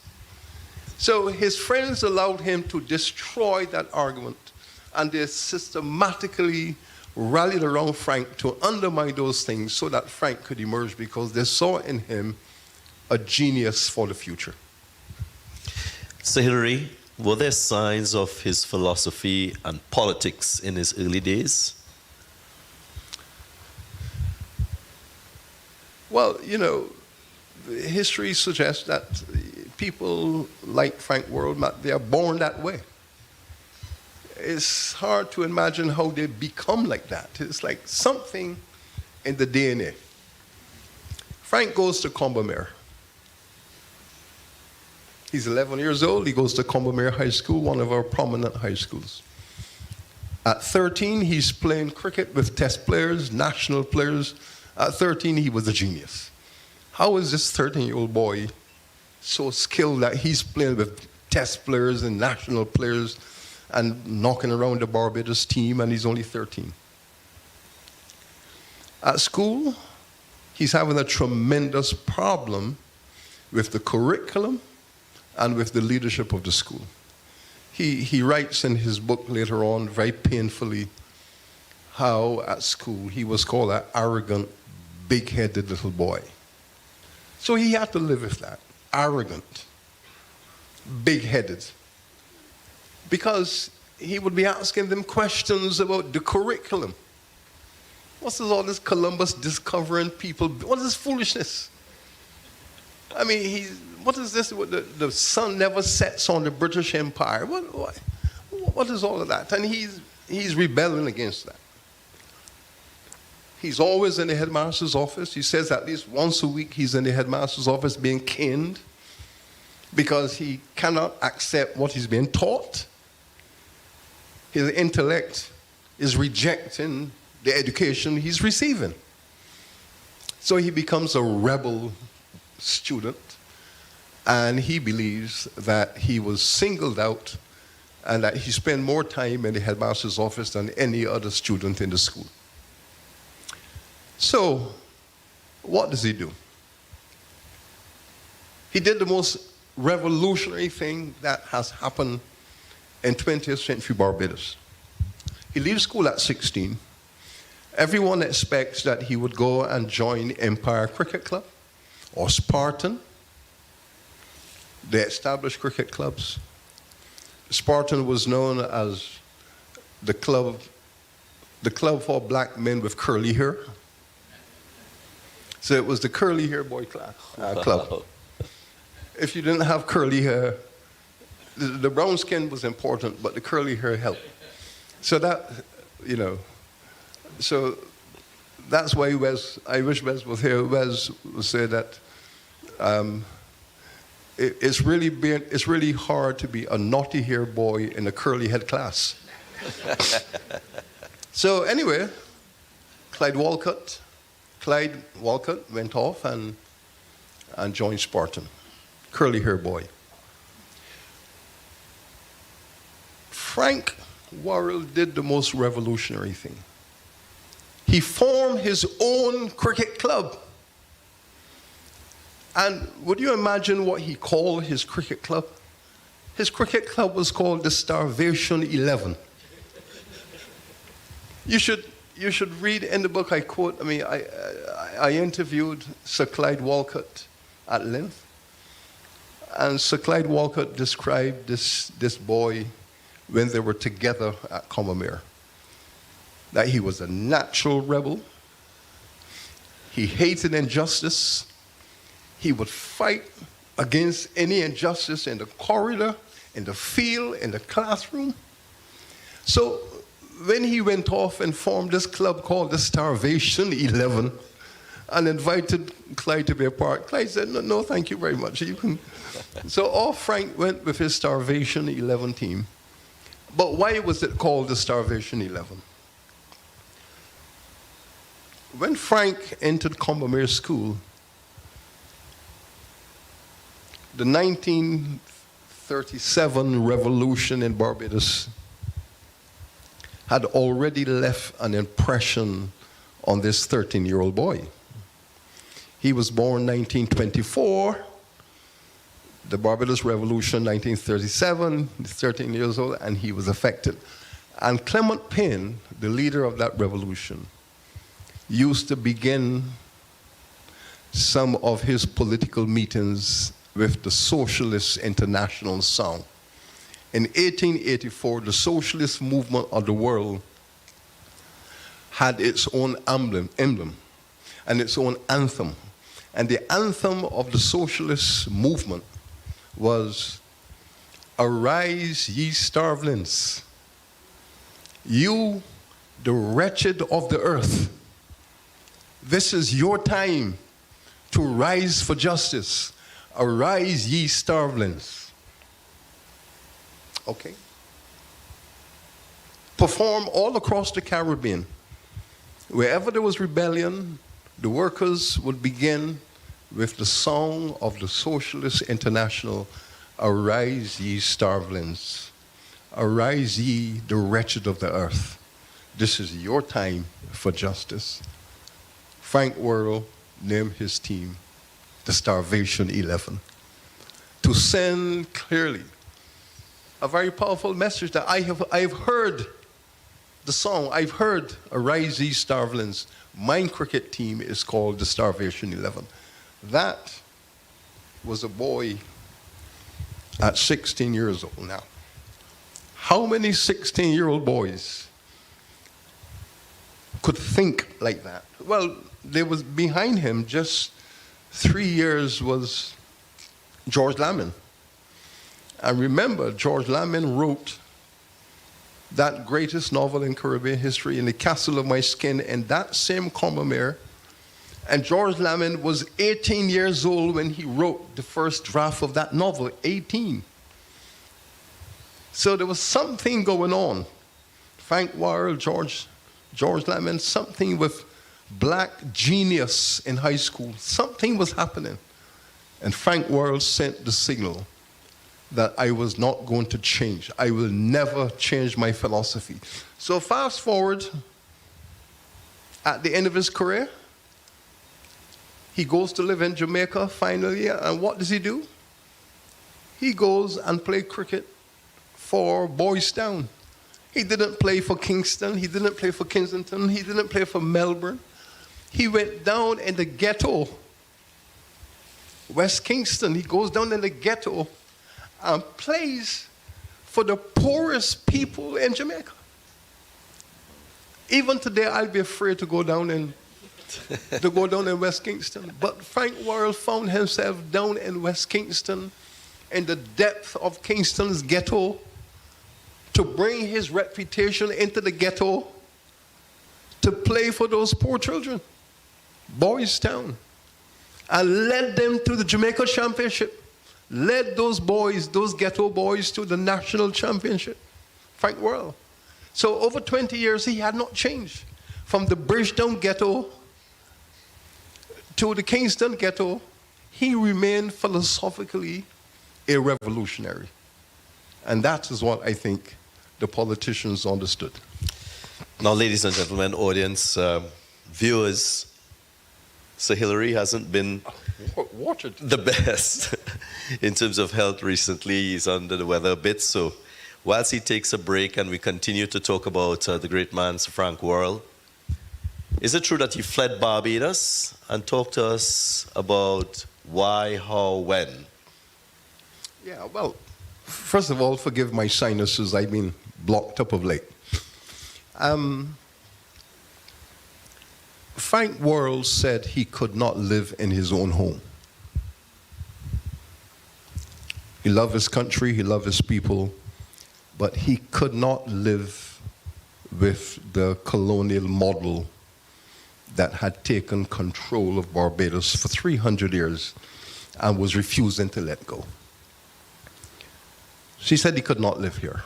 So his friends allowed him to destroy that argument, and they systematically rallied around Frank to undermine those things so that Frank could emerge, because they saw in him a genius for the future. So Hilary, were there signs of his philosophy and politics in his early days? Well, you know, history suggests that people like Frank Worrell, they are born that way. It's hard to imagine how they become like that. It's like something in the DNA. Frank goes to Combermere. He's 11 years old. He goes to Combermere High School, one of our prominent high schools. At 13, he's playing cricket with test players, national players. At 13, he was a genius. How is this 13-year-old boy so skilled that he's playing with test players and national players and knocking around the Barbados team, and he's only 13? At school, he's having a tremendous problem with the curriculum and with the leadership of the school. He writes in his book later on, very painfully, how at school he was called an arrogant, big-headed little boy. So he had to live with that. Arrogant, big-headed. Because he would be asking them questions about the curriculum. What's all this Columbus discovering people? What is this foolishness? I mean, what is this? The sun never sets on the British Empire. What is all of that? And he's rebelling against that. He's always in the headmaster's office. He says at least once a week he's in the headmaster's office being caned because he cannot accept what he's being taught. His intellect is rejecting the education he's receiving. So he becomes a rebel student, and he believes that he was singled out and that he spent more time in the headmaster's office than any other student in the school. So, what does he do? He did the most revolutionary thing that has happened in 20th century Barbados. He leaves school at 16. Everyone expects that he would go and join Empire Cricket Club or Spartan. They established cricket clubs. Spartan was known as the club for black men with curly hair. So it was the curly hair boy club. If you didn't have curly hair, the brown skin was important, but the curly hair helped. So that, you know, so that's why I wish Wes was here. Wes would say that it's really hard to be a naughty hair boy in a curly head class. So anyway, Clyde Walcott went off and joined Spartan, curly hair boy. Frank Worrell did the most revolutionary thing. He formed his own cricket club. And would you imagine what he called his cricket club? His cricket club was called the Starvation 11. You should read in the book I quote. I mean, I interviewed Sir Clyde Walcott at length, and Sir Clyde Walcott described this boy when they were together at Combermere, that he was a natural rebel. He hated injustice. He would fight against any injustice in the corridor, in the field, in the classroom. So when he went off and formed this club called the Starvation 11 and invited Clyde to be a part, Clyde said, no, thank you very much. So off Frank went with his Starvation 11 team. But why was it called the Starvation 11? When Frank entered Combermere School, The 1937 revolution in Barbados had already left an impression on this 13-year-old boy. He was born 1924, the Barbados Revolution 1937, he's 13 years old, and he was affected. And Clement Payne, the leader of that revolution, used to begin some of his political meetings with the Socialist International song. In 1884, the socialist movement of the world had its own emblem and its own anthem. And the anthem of the socialist movement was, "Arise, ye starvelings, you, the wretched of the earth. This is your time to rise for justice. Arise, ye starvelings." Okay? Perform all across the Caribbean. Wherever there was rebellion, the workers would begin with the song of the Socialist International, "Arise, ye starvelings. Arise, ye, the wretched of the earth. This is your time for justice." Frank Worrell named his team the Starvation 11 to send clearly a very powerful message that I've heard the song, I've heard "Arise, ye starvelings." My cricket team is called the Starvation 11. That was a boy at 16 years old now. How many 16-year-old boys could think like that? Well, there was behind him, just 3 years, was George Lamin. And remember, George Lamin wrote that greatest novel in Caribbean history, "In the Castle of My Skin," in that same Combermere. And George Lamin was 18 years old when he wrote the first draft of that novel, 18. So there was something going on. Frank Worrell, George Lamin, something with black genius in high school. Something was happening. And Frank Worrell sent the signal that I was not going to change. I will never change my philosophy. So fast forward, at the end of his career, he goes to live in Jamaica finally, and what does he do? He goes and plays cricket for Boys Town. He didn't play for Kingston, he didn't play for Kensington, he didn't play for Melbourne. He went down in the ghetto, West Kingston. He goes down in the ghetto and plays for the poorest people in Jamaica. Even today, I'd be afraid to go down in West Kingston. But Frank Worrell found himself down in West Kingston, in the depth of Kingston's ghetto, to bring his reputation into the ghetto, to play for those poor children, Boys Town, and led them to the Jamaica Championship. Led those boys, those ghetto boys, to the national championship. Frank Worrell. So over 20 years, he had not changed. From the Bridgetown ghetto to the Kingston ghetto, he remained philosophically a revolutionary. And that is what I think the politicians understood. Now, ladies and gentlemen, audience, viewers, Sir Hilary hasn't been the best in terms of health recently. He's under the weather a bit. So whilst he takes a break and we continue to talk about the great man, Sir Frank Worrell, is it true that he fled Barbados? And talk to us about why, how, when. Yeah, well, first of all, forgive my sinuses. I've been blocked up of late. Frank Worrell said he could not live in his own home. He loved his country, he loved his people, but he could not live with the colonial model that had taken control of Barbados for 300 years and was refusing to let go. She said he could not live here.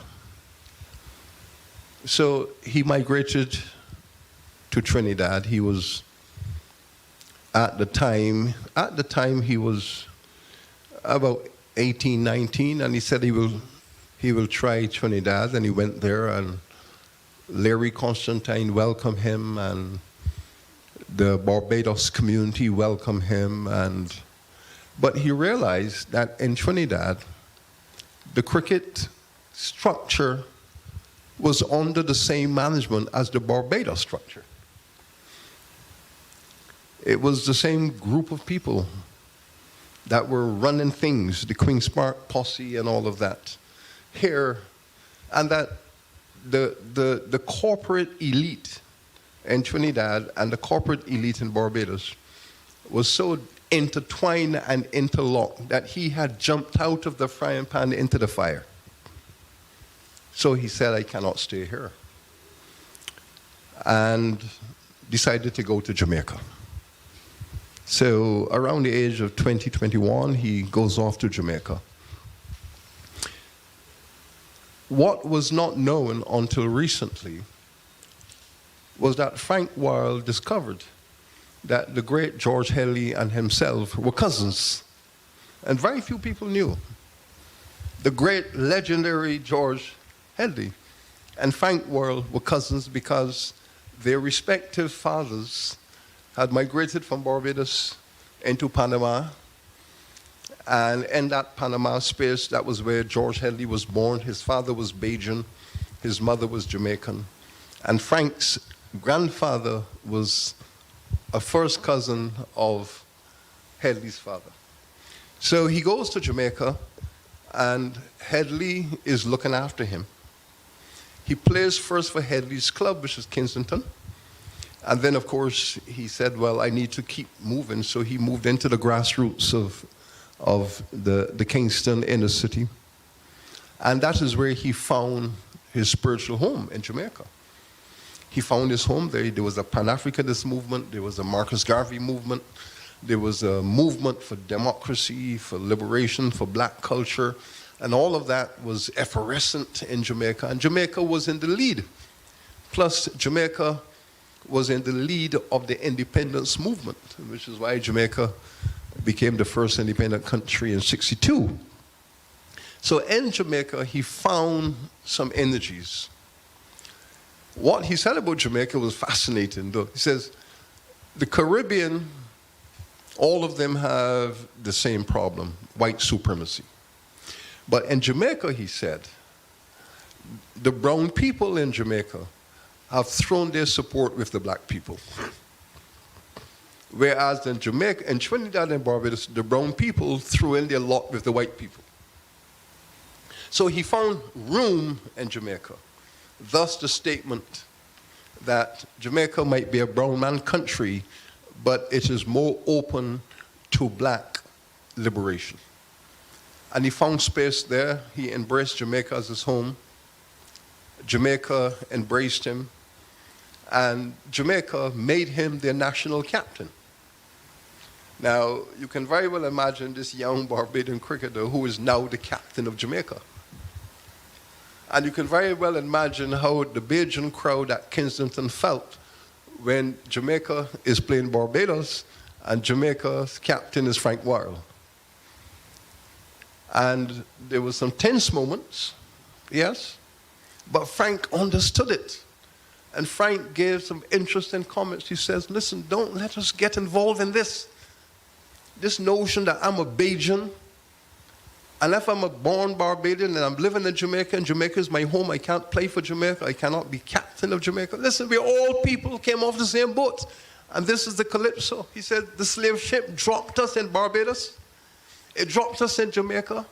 So he migrated to Trinidad. He was, at the time he was about 18, 19, and he said he will try Trinidad, and he went there, and Larry Constantine welcomed him, and the Barbados community welcomed him, but he realized that in Trinidad, the cricket structure was under the same management as the Barbados structure. It was the same group of people that were running things, the Queen's Park posse and all of that here, and that the corporate elite in Trinidad and the corporate elite in Barbados was so intertwined and interlocked that he had jumped out of the frying pan into the fire. So he said, I cannot stay here, and decided to go to Jamaica. So around the age of 20, 21, he goes off to Jamaica. What was not known until recently was that Frank Worrell discovered that the great George Headley and himself were cousins, and very few people knew. The great legendary George Headley and Frank Worrell were cousins because their respective fathers had migrated from Barbados into Panama, and in that Panama space, that was where George Headley was born. His father was Bajan, his mother was Jamaican, and Frank's grandfather was a first cousin of Headley's father. So he goes to Jamaica, and Headley is looking after him. He plays first for Headley's club, which is Kensington. And then, of course, he said, well, I need to keep moving. So he moved into the grassroots of the Kingston inner city. And that is where he found his spiritual home in Jamaica. He found his home there. There was a Pan-Africanist movement. There was a Marcus Garvey movement. There was a movement for democracy, for liberation, for black culture. And all of that was effervescent in Jamaica. And Jamaica was in the lead. Plus, Jamaica was in the lead of the independence movement, which is why Jamaica became the first independent country in '62. So in Jamaica, he found some energies. What he said about Jamaica was fascinating, though. He says, the Caribbean, all of them have the same problem, white supremacy. But in Jamaica, he said, the brown people in Jamaica have thrown their support with the black people. Whereas in Jamaica, in Trinidad and Barbados, the brown people threw in their lot with the white people. So he found room in Jamaica. Thus the statement that Jamaica might be a brown man country, but it is more open to black liberation. And he found space there. He embraced Jamaica as his home. Jamaica embraced him. And Jamaica made him their national captain. Now, you can very well imagine this young Barbadian cricketer who is now the captain of Jamaica. And you can very well imagine how the Bajan crowd at Kensington felt when Jamaica is playing Barbados and Jamaica's captain is Frank Worrell. And there were some tense moments, yes, but Frank understood it. And Frank gave some interesting comments. He says, listen, don't let us get involved in this notion that I'm a Bajan, and if I'm a born Barbadian and I'm living in Jamaica and Jamaica is my home, I can't play for Jamaica, I cannot be captain of Jamaica. Listen, we all people came off the same boat. And this is the Calypso. He said, the slave ship dropped us in Barbados. It dropped us in Jamaica.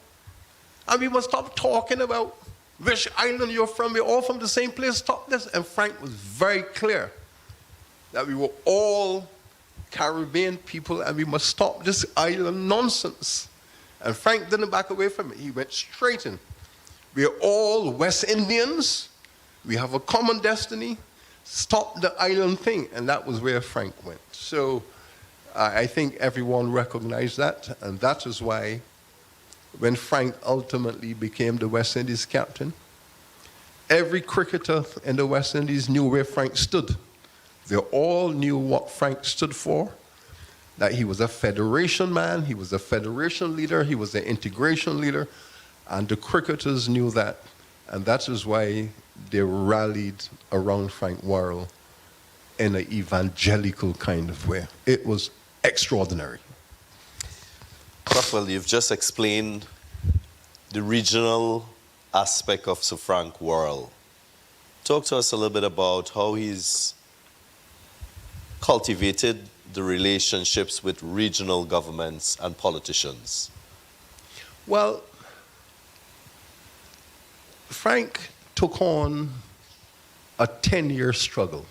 And we must stop talking about which island you're from. We're all from the same place. Stop this. And Frank was very clear that we were all Caribbean people and we must stop this island nonsense. And Frank didn't back away from it. He went straight in. We're all West Indians. We have a common destiny. Stop the island thing. And that was where Frank went. So I think everyone recognized that. And that is why when Frank ultimately became the West Indies captain, every cricketer in the West Indies knew where Frank stood. They all knew what Frank stood for. that he was a federation man, he was a federation leader, he was an integration leader, and the cricketers knew that. And that is why they rallied around Frank Worrell in an evangelical kind of way. It was extraordinary. Prof, well, you've just explained the regional aspect of Sir Frank Worrell. Talk to us a little bit about how he's cultivated the relationships with regional governments and politicians. Well, Frank took on a 10-year struggle.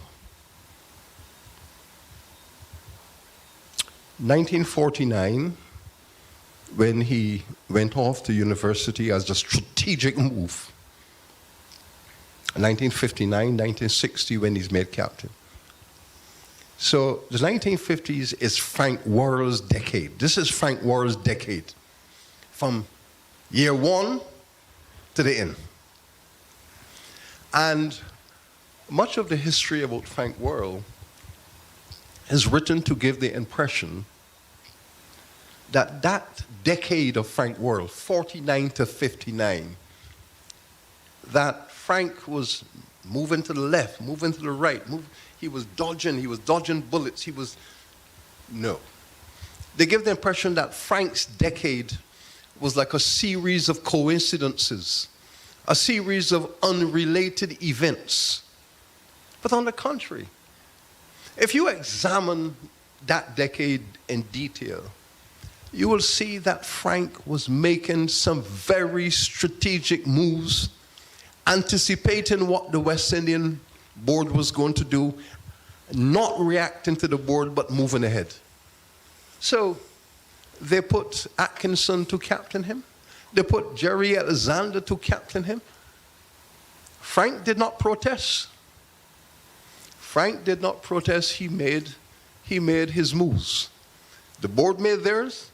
1949, when he went off to university as a strategic move. 1959, 1960, when he's made captain. So the 1950s is Frank Worrell's decade. This is Frank Worrell's decade, from year one to the end. And much of the history about Frank Worrell is written to give the impression that that decade of Frank Worrell, 49 to 59, that Frank was moving to the left, moving to the right, he was dodging bullets, no. They give the impression that Frank's decade was like a series of coincidences, a series of unrelated events. But on the contrary, if you examine that decade in detail, you will see that Frank was making some very strategic moves, anticipating what the West Indian board was going to do, not reacting to the board, but moving ahead. So they put Atkinson to captain him. They put Jerry Alexander to captain him. Frank did not protest. Frank did not protest. He made his moves. The board made theirs.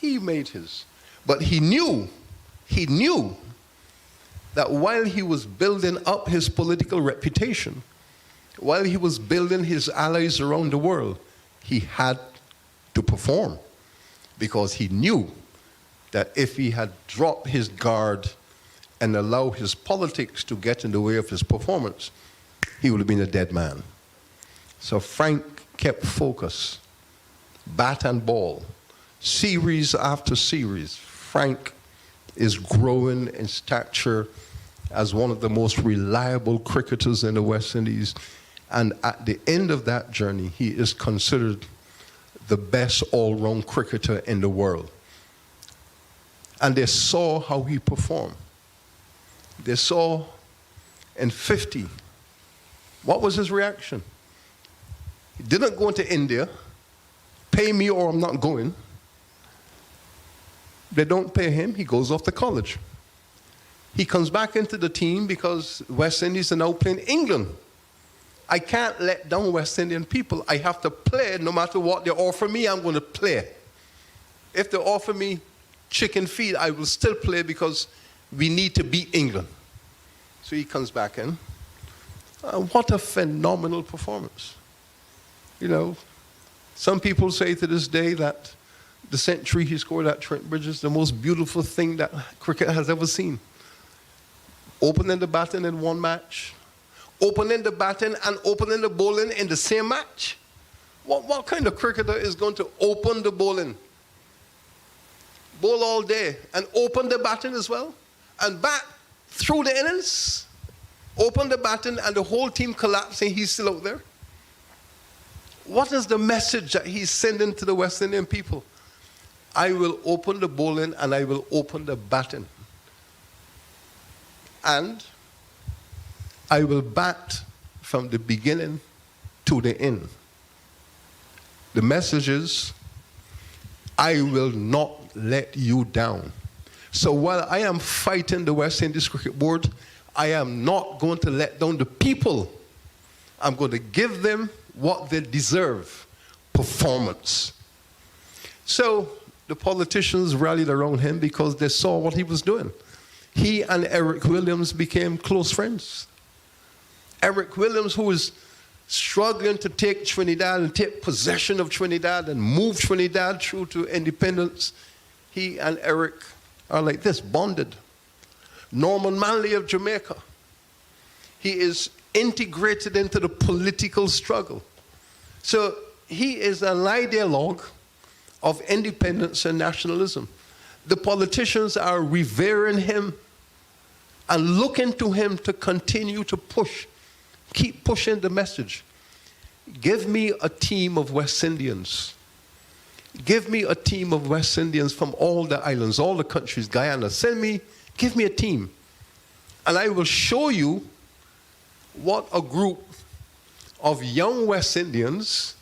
He made his. But he knew that while he was building up his political reputation, while he was building his allies around the world, he had to perform, because he knew that if he had dropped his guard and allowed his politics to get in the way of his performance, he would have been a dead man. So Frank kept focus, bat and ball, series after series. Frank is growing in stature as one of the most reliable cricketers in the West Indies. And at the end of that journey, he is considered the best all-round cricketer in the world. And they saw how he performed. They saw in 50, what was his reaction? He didn't go into India, pay me or I'm not going. They don't pay him, he goes off to college. He comes back into the team because West Indies are now playing England. I can't let down West Indian people. I have to play no matter what they offer me, I'm going to play. If they offer me chicken feed, I will still play because we need to beat England. So he comes back in. What a phenomenal performance. You know, some people say to this day that the century he scored at Trent Bridge is the most beautiful thing that cricket has ever seen. Opening the batting in one match, opening the batting and opening the bowling in the same match. What kind of cricketer is going to open the bowling, bowl all day, and open the batting as well, and bat through the innings, open the batting and the whole team collapsing, he's still out there? What is the message that he's sending to the West Indian people? I will open the bowling and I will open the batting. And I will bat from the beginning to the end. The message is, I will not let you down. So while I am fighting the West Indies Cricket Board, I am not going to let down the people. I'm going to give them what they deserve, performance. So the politicians rallied around him because they saw what he was doing. He and Eric Williams became close friends. Eric Williams, who is struggling to take Trinidad and take possession of Trinidad and move Trinidad through to independence. He and Eric are like this, bonded. Norman Manley of Jamaica. He is integrated into the political struggle. So he is an ideologue of independence and nationalism. The politicians are revering him and looking to him to continue to push, keep pushing the message. Give me a team of West Indians. Give me a team of West Indians from all the islands, all the countries, Guyana. Give me a team. And I will show you what a group of young West Indians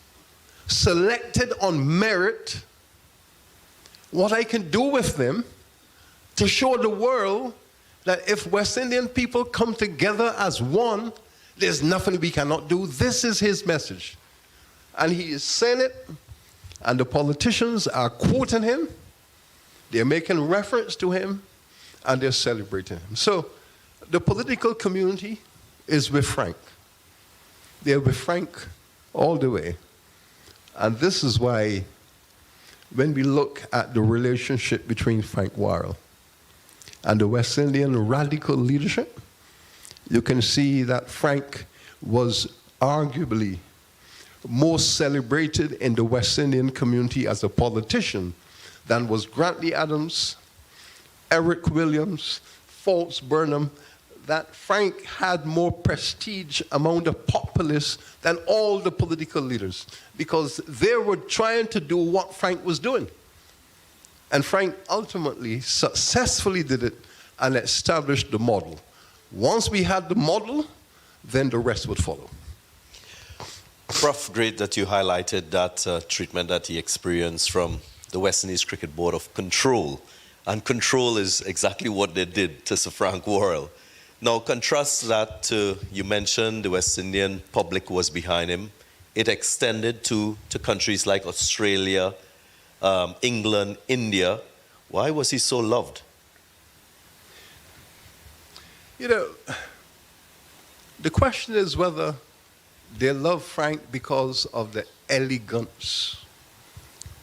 selected on merit, what I can do with them to show the world that if West Indian people come together as one, there's nothing we cannot do. This is his message. And he is saying it, and the politicians are quoting him, they're making reference to him, and they're celebrating him. So the political community is with Frank. They're with Frank all the way. And this is why when we look at the relationship between Frank Worrell and the West Indian radical leadership, you can see that Frank was arguably most celebrated in the West Indian community as a politician than was Grantley Adams, Eric Williams, Fultz Burnham. That Frank had more prestige among the populace than all the political leaders because they were trying to do what Frank was doing. And Frank ultimately successfully did it and established the model. Once we had the model, then the rest would follow. Prof, great that you highlighted that treatment that he experienced from the West Indies Cricket Board of control. And control is exactly what they did to Sir Frank Worrell. Now, contrast that to, you mentioned the West Indian public was behind him. It extended to countries like Australia, England, India. Why was he so loved? You know, the question is whether they love Frank because of the elegance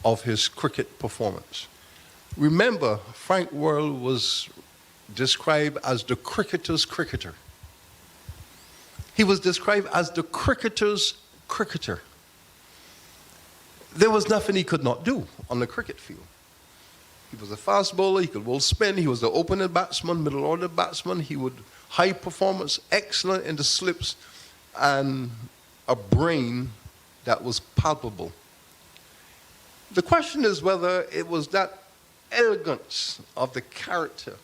of his cricket performance. Remember, Frank Worrell was described as the cricketer's cricketer. He was described as the cricketer's cricketer. There was nothing he could not do on the cricket field. He was a fast bowler, he could bowl spin, he was the opening batsman, middle order batsman, he would high performance, excellent in the slips, and a brain that was palpable. The question is whether it was that elegance of the character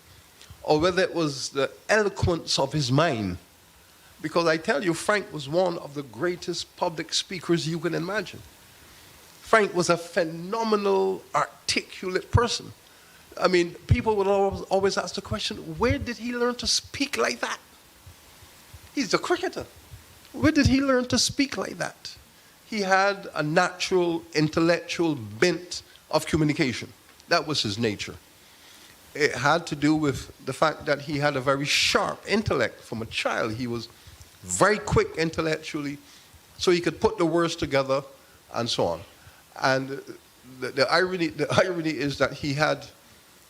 or whether it was the eloquence of his mind. Because I tell you, Frank was one of the greatest public speakers you can imagine. Frank was a phenomenal, articulate person. I mean, people would always ask the question, where did he learn to speak like that? He's a cricketer. Where did he learn to speak like that? He had a natural intellectual bent of communication. That was his nature. It had to do with the fact that he had a very sharp intellect from a child. He was very quick intellectually, so he could put the words together and so on. And the irony is that he had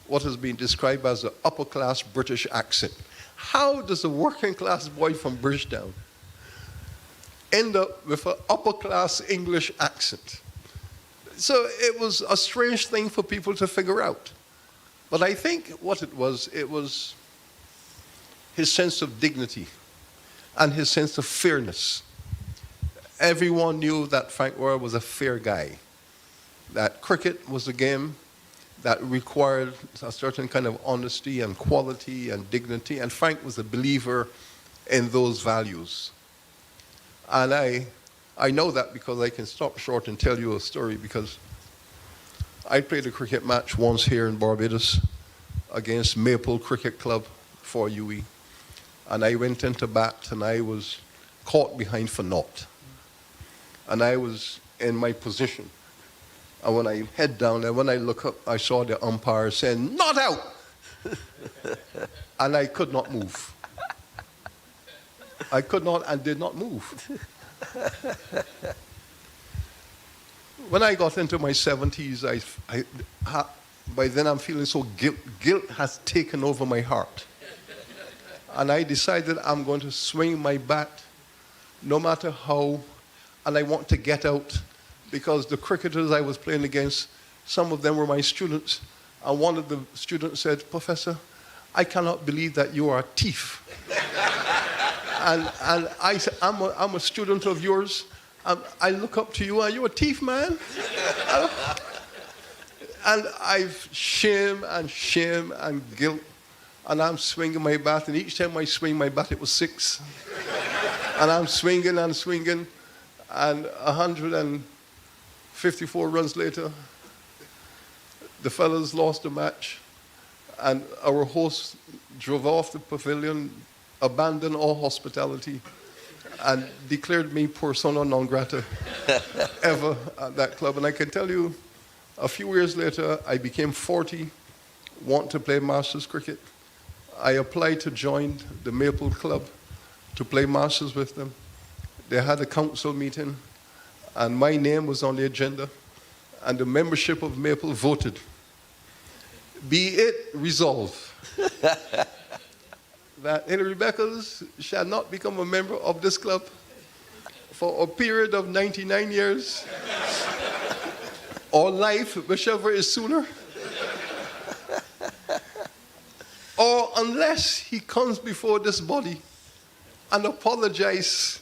what has been described as an upper-class British accent. How does a working-class boy from Bridgetown end up with an upper-class English accent? So it was a strange thing for people to figure out. But I think what it was his sense of dignity and his sense of fairness. Everyone knew that Frank Worrell was a fair guy, that cricket was a game that required a certain kind of honesty and quality and dignity, and Frank was a believer in those values. And I know that because I can stop short and tell you a story, because I played a cricket match once here in Barbados against Maple Cricket Club for UE. And I went into bat and I was caught behind for naught. And I was in my position. And when I head down and when I look up, I saw the umpire saying, "Not out!" And I could not move. I could not and did not move. When I got into my 70s, by then I'm feeling so guilt has taken over my heart. And I decided I'm going to swing my bat no matter how, and I want to get out, because the cricketers I was playing against, some of them were my students, and one of the students said, "Professor, I cannot believe that you are a thief." and I said, I'm a student of yours. I look up to you. Are you a thief, man? And I've shame and guilt, and I'm swinging my bat, and each time I swing my bat, it was 6. And I'm swinging and swinging, and 154 runs later, the fellas lost the match, and our host drove off the pavilion, abandoned all hospitality, and declared me persona non grata ever at that club. And I can tell you, a few years later, I became 40, want to play Masters cricket. I applied to join the Maple Club to play Masters with them. They had a council meeting, and my name was on the agenda, and the membership of Maple voted. Be it resolved that Hilary Beckles shall not become a member of this club for a period of 99 years, or life, whichever is sooner, or unless he comes before this body and apologize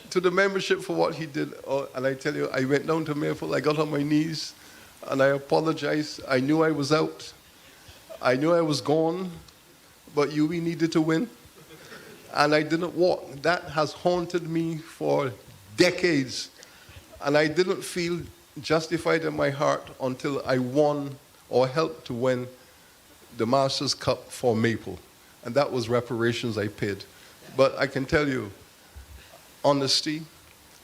to the membership for what he did. And I tell you, I went down to Maple, I got on my knees, and I apologized. I knew I was out. I knew I was gone, but we needed to win. And I didn't walk. That has haunted me for decades. And I didn't feel justified in my heart until I won, or helped to win, the Masters Cup for Maple. And that was reparations I paid. But I can tell you, honesty,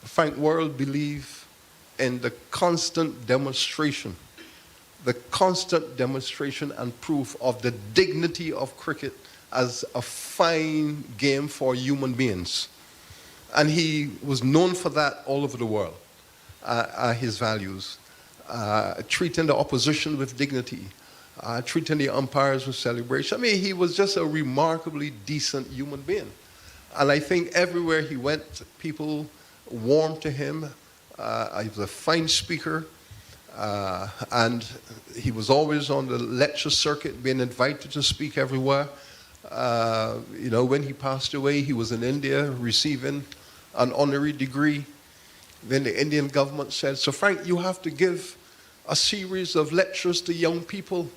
Frank Worrell believed in the constant demonstration and proof of the dignity of cricket as a fine game for human beings. And he was known for that all over the world, his values, treating the opposition with dignity, treating the umpires with celebration. I mean, he was just a remarkably decent human being. And I think everywhere he went, people warmed to him. He was a fine speaker. And he was always on the lecture circuit, being invited to speak everywhere. When he passed away, he was in India receiving an honorary degree. Then the Indian government said, "So Frank, you have to give a series of lectures to young people."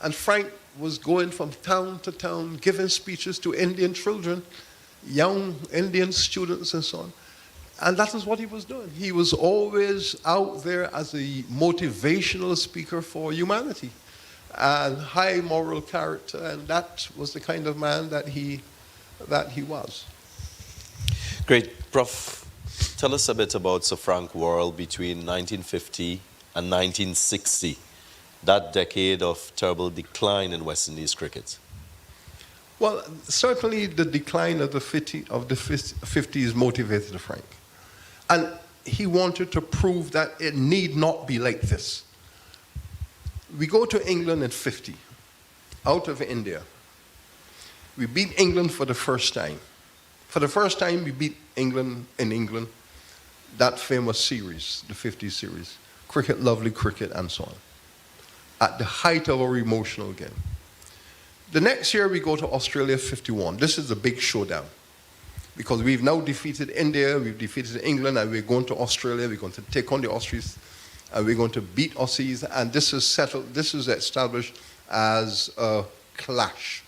And Frank was going from town to town, giving speeches to Indian children, young Indian students and so on. And that is what he was doing. He was always out there as a motivational speaker for humanity, and high moral character, and that was the kind of man that he was. Great. Prof, tell us a bit about Sir Frank Worrell between 1950 and 1960, that decade of terrible decline in West Indies cricket. Well, certainly the decline of the 50s motivated Frank. And he wanted to prove that it need not be like this. We go to England in 50, out of India. We beat England for the first time. For the first time, we beat England in England, that famous series, the 50s series, Cricket, Lovely Cricket, and so on, at the height of our emotional game. The next year, we go to Australia 51. This is a big showdown, because we've now defeated India, we've defeated England, and we're going to Australia, we're going to take on the Aussies, and we're going to beat Aussies, and this is settled, this is established as a clash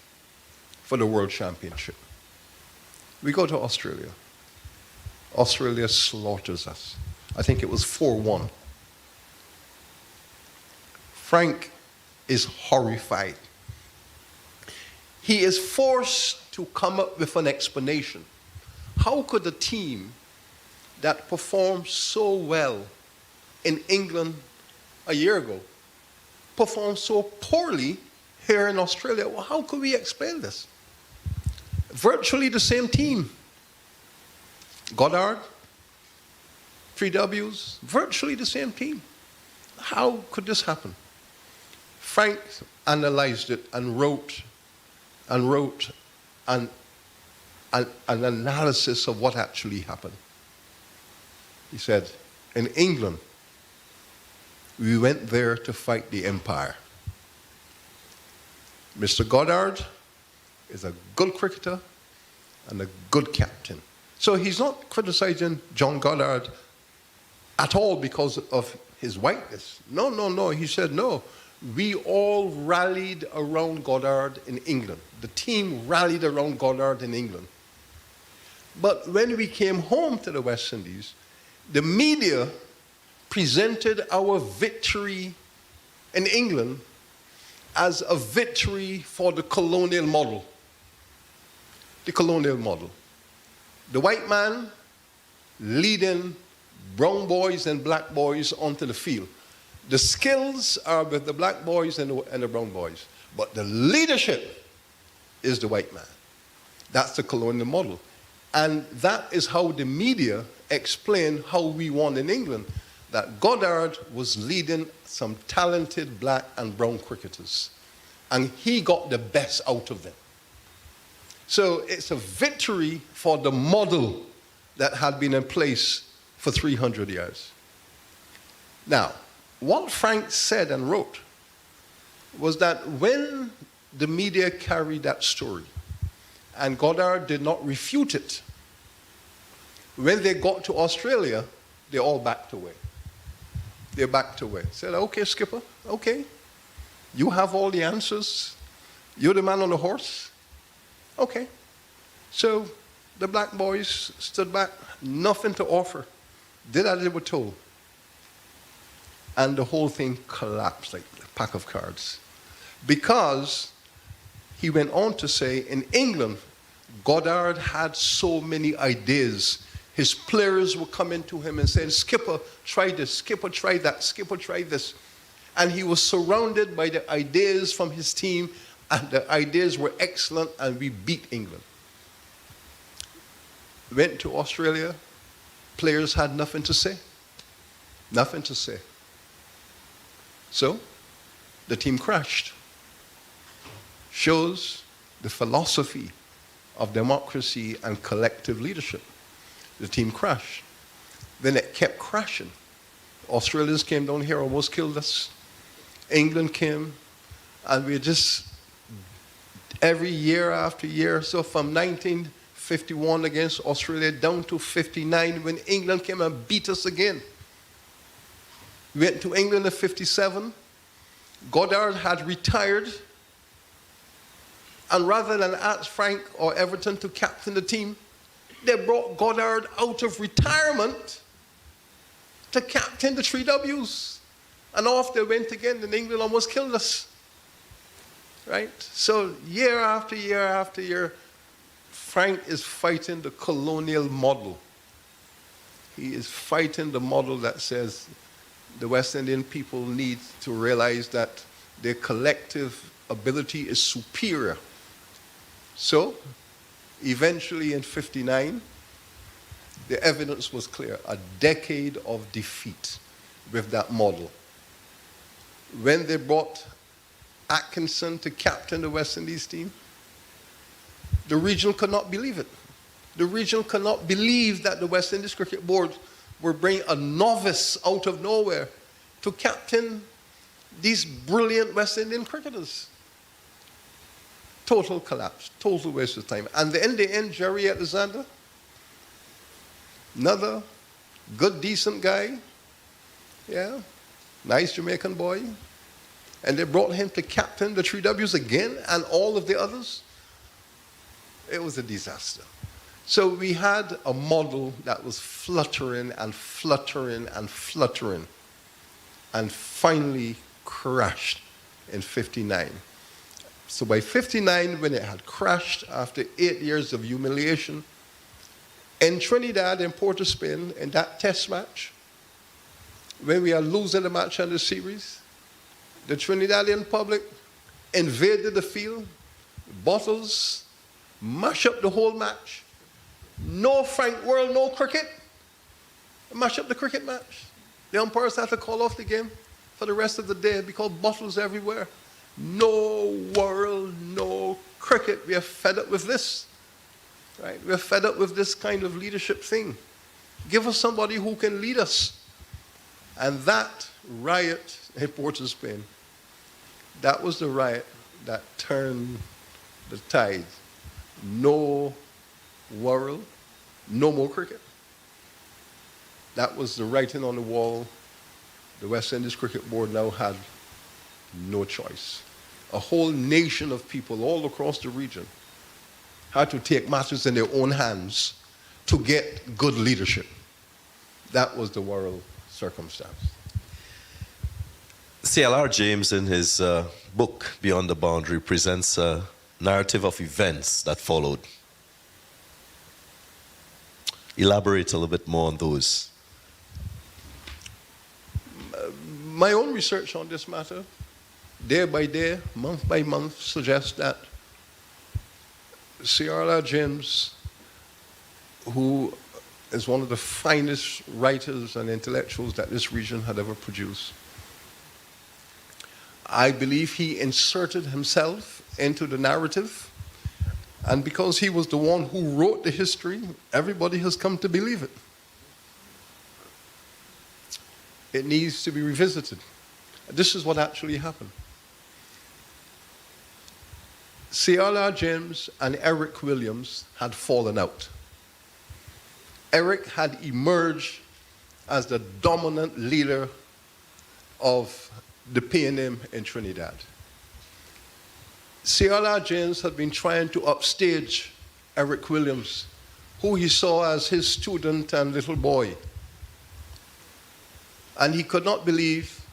for the World Championship. We go to Australia. Australia slaughters us. I think it was 4-1. Frank is horrified. He is forced to come up with an explanation. How could a team that performed so well in England a year ago perform so poorly here in Australia? Well, how could we explain this? Virtually the same team. Goddard, Three W's, virtually the same team. How could this happen? Frank analyzed it and wrote an analysis of what actually happened. He said, in England, we went there to fight the empire. Mr. Goddard is a good cricketer and a good captain. So he's not criticizing John Goddard at all because of his whiteness. No. He said, no, we all rallied around Goddard in England. The team rallied around Goddard in England. But when we came home to the West Indies, the media presented our victory in England as a victory for the colonial model. The colonial model. The white man leading brown boys and black boys onto the field. The skills are with the black boys and the brown boys, but the leadership is the white man. That's the colonial model. And that is how the media explained how we won in England, that Goddard was leading some talented black and brown cricketers, and he got the best out of them. So it's a victory for the model that had been in place for 300 years. Now, what Frank said and wrote was that when the media carried that story, and Goddard did not refute it, when they got to Australia, they all backed away. They backed away. Said, okay, skipper, okay. You have all the answers. You're the man on the horse. Okay. So the black boys stood back, nothing to offer. Did as they were told. And the whole thing collapsed like a pack of cards. Because he went on to say, in England, Goddard had so many ideas. His players would come into him and say, skipper, try this, skipper, try that, skipper, try this. And he was surrounded by the ideas from his team, and the ideas were excellent, and we beat England. Went to Australia, players had nothing to say. Nothing to say. So, the team crashed. Shows the philosophy of democracy and collective leadership. The team crashed. Then it kept crashing. Australians came down here, almost killed us. England came, and we just, every year after year, so from 1951 against Australia down to 59 when England came and beat us again. We went to England in 57. Goddard had retired. And rather than ask Frank or Everton to captain the team, they brought Goddard out of retirement to captain the Three W's. And off they went again, and England almost killed us. Right? So year after year after year, Frank is fighting the colonial model. He is fighting the model that says the West Indian people need to realize that their collective ability is superior. So, eventually in 59, the evidence was clear. A decade of defeat with that model. When they brought Atkinson to captain the West Indies team, the region could not believe it. The region could not believe that the West Indies Cricket Board were bringing a novice out of nowhere to captain these brilliant West Indian cricketers. Total collapse, total waste of time. And in the end, Jerry Alexander, another good, decent guy, yeah, nice Jamaican boy, and they brought him to captain the Three W's again and all of the others. It was a disaster. So we had a model that was fluttering and fluttering and fluttering, and finally crashed in 59. So by 59, when it had crashed after 8 years of humiliation, in Trinidad and Port of Spain, in that test match, when we are losing the match and the series, the Trinidadian public invaded the field, bottles, mash up the whole match. No Frank Worrell, no cricket. Mash up the cricket match. The umpires had to call off the game for the rest of the day because bottles everywhere. No Worrell, no cricket. We are fed up with this. Right? We're fed up with this kind of leadership thing. Give us somebody who can lead us. And that riot in Port of Spain, that was the riot that turned the tide. No Worrell, no more cricket. That was the writing on the wall. The West Indies Cricket Board now had no choice. A whole nation of people all across the region had to take matters in their own hands to get good leadership. That was the Worrell circumstance. C.L.R. James, in his book, Beyond the Boundary, presents a narrative of events that followed. Elaborate a little bit more on those. My own research on this matter, day by day, month by month, suggests that C.L.R. James, who is one of the finest writers and intellectuals that this region had ever produced, I believe he inserted himself into the narrative, and because he was the one who wrote the history, everybody has come to believe it. It needs to be revisited. This is what actually happened. C.L.R. James and Eric Williams had fallen out. Eric had emerged as the dominant leader of the PNM in Trinidad. C.L.R. James had been trying to upstage Eric Williams, who he saw as his student and little boy. And he could not believe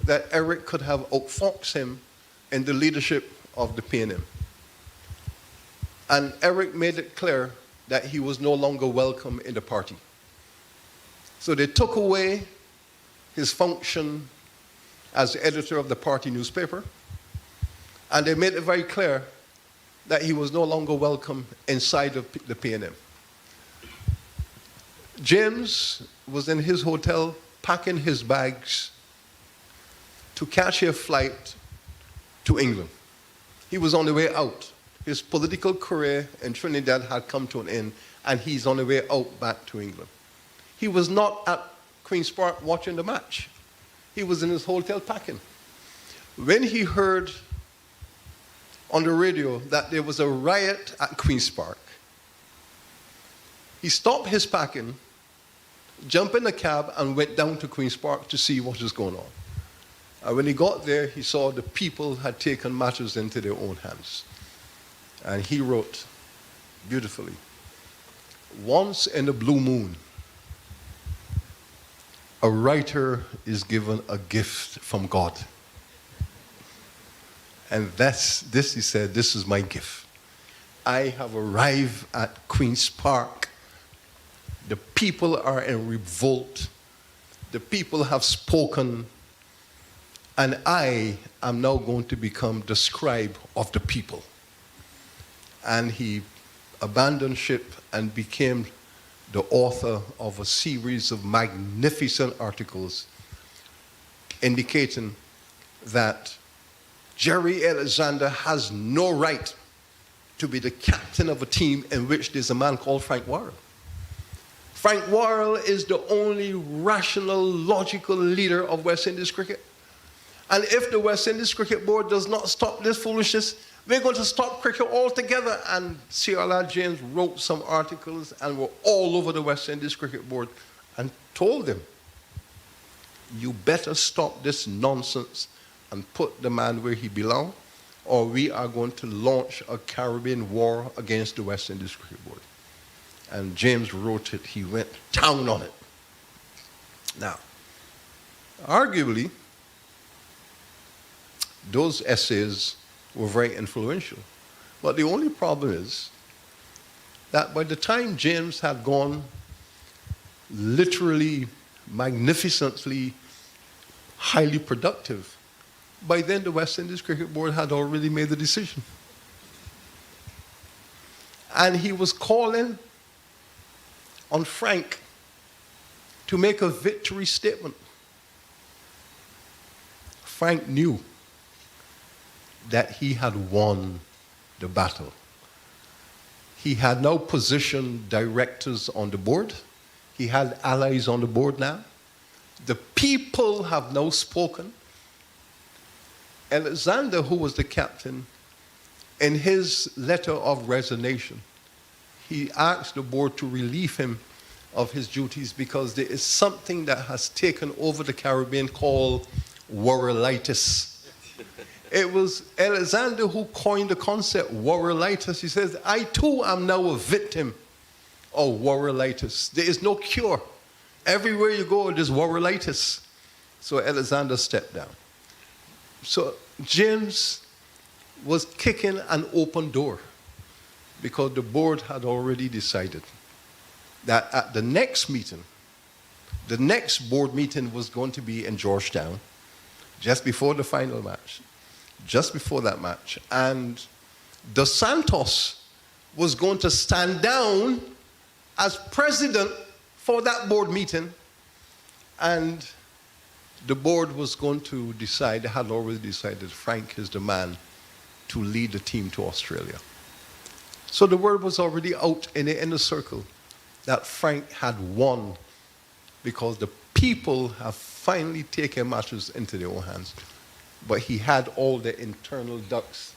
that Eric could have outfoxed him in the leadership of the PNM. And Eric made it clear that he was no longer welcome in the party. So they took away his function as editor of the party newspaper, and they made it very clear that he was no longer welcome inside of the PNM. James was in his hotel packing his bags to catch a flight to England. He was on the way out. His political career in Trinidad had come to an end, and he's on the way out back to England. He was not at Queen's Park watching the match. He was in his hotel packing. When he heard on the radio that there was a riot at Queen's Park, he stopped his packing, jumped in a cab, and went down to Queen's Park to see what was going on. And when he got there, he saw the people had taken matters into their own hands. And he wrote beautifully, "Once in a blue moon, a writer is given a gift from God. And this, he said, this is my gift. I have arrived at Queen's Park. The people are in revolt. The people have spoken. And I am now going to become the scribe of the people." And he abandoned ship and became the author of a series of magnificent articles indicating that Jerry Alexander has no right to be the captain of a team in which there's a man called Frank Worrell. Frank Worrell is the only rational, logical leader of West Indies cricket. And if the West Indies Cricket Board does not stop this foolishness, we're going to stop cricket altogether. And C.L.R. James wrote some articles and were all over the West Indies Cricket Board and told them, you better stop this nonsense and put the man where he belongs, or we are going to launch a Caribbean war against the West Indies Cricket Board. And James wrote it. He went down on it. Now, arguably, those essays were very influential. But the only problem is that by the time James had gone literally, magnificently, highly productive, by then the West Indies Cricket Board had already made the decision. And he was calling on Frank to make a victory statement. Frank knew that he had won the battle. He had now positioned directors on the board. He had allies on the board now. The people have now spoken. Alexander, who was the captain, in his letter of resignation, he asked the board to relieve him of his duties because there is something that has taken over the Caribbean called Worrellitis. It was Alexander who coined the concept Worrellitis. He says, I too am now a victim of Worrellitis. There is no cure. Everywhere you go, there's Worrellitis. So Alexander stepped down. So James was kicking an open door because the board had already decided that at the next meeting, the next board meeting was going to be in Georgetown, just before the final match, just before that match. And Dos Santos was going to stand down as president for that board meeting. And the board was going to decide, they had already decided, Frank is the man to lead the team to Australia. So the word was already out in the inner circle that Frank had won because the people have finally taken matters into their own hands. But he had all the internal ducks.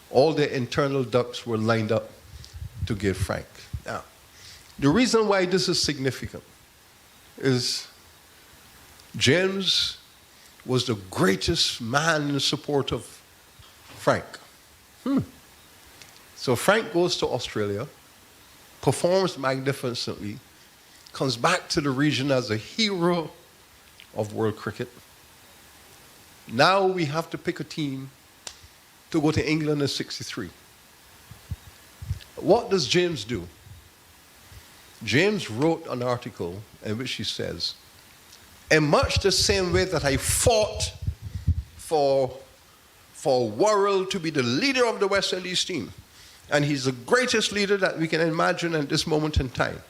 All the internal ducks were lined up to give Frank. Now, the reason why this is significant is James was the greatest man in support of Frank. So Frank goes to Australia, performs magnificently, comes back to the region as a hero of world cricket. Now we have to pick a team to go to England in '63. What does James do? James wrote an article in which he says, in much the same way that I fought for Worrell to be the leader of the West Indies team, and he's the greatest leader that we can imagine at this moment in time.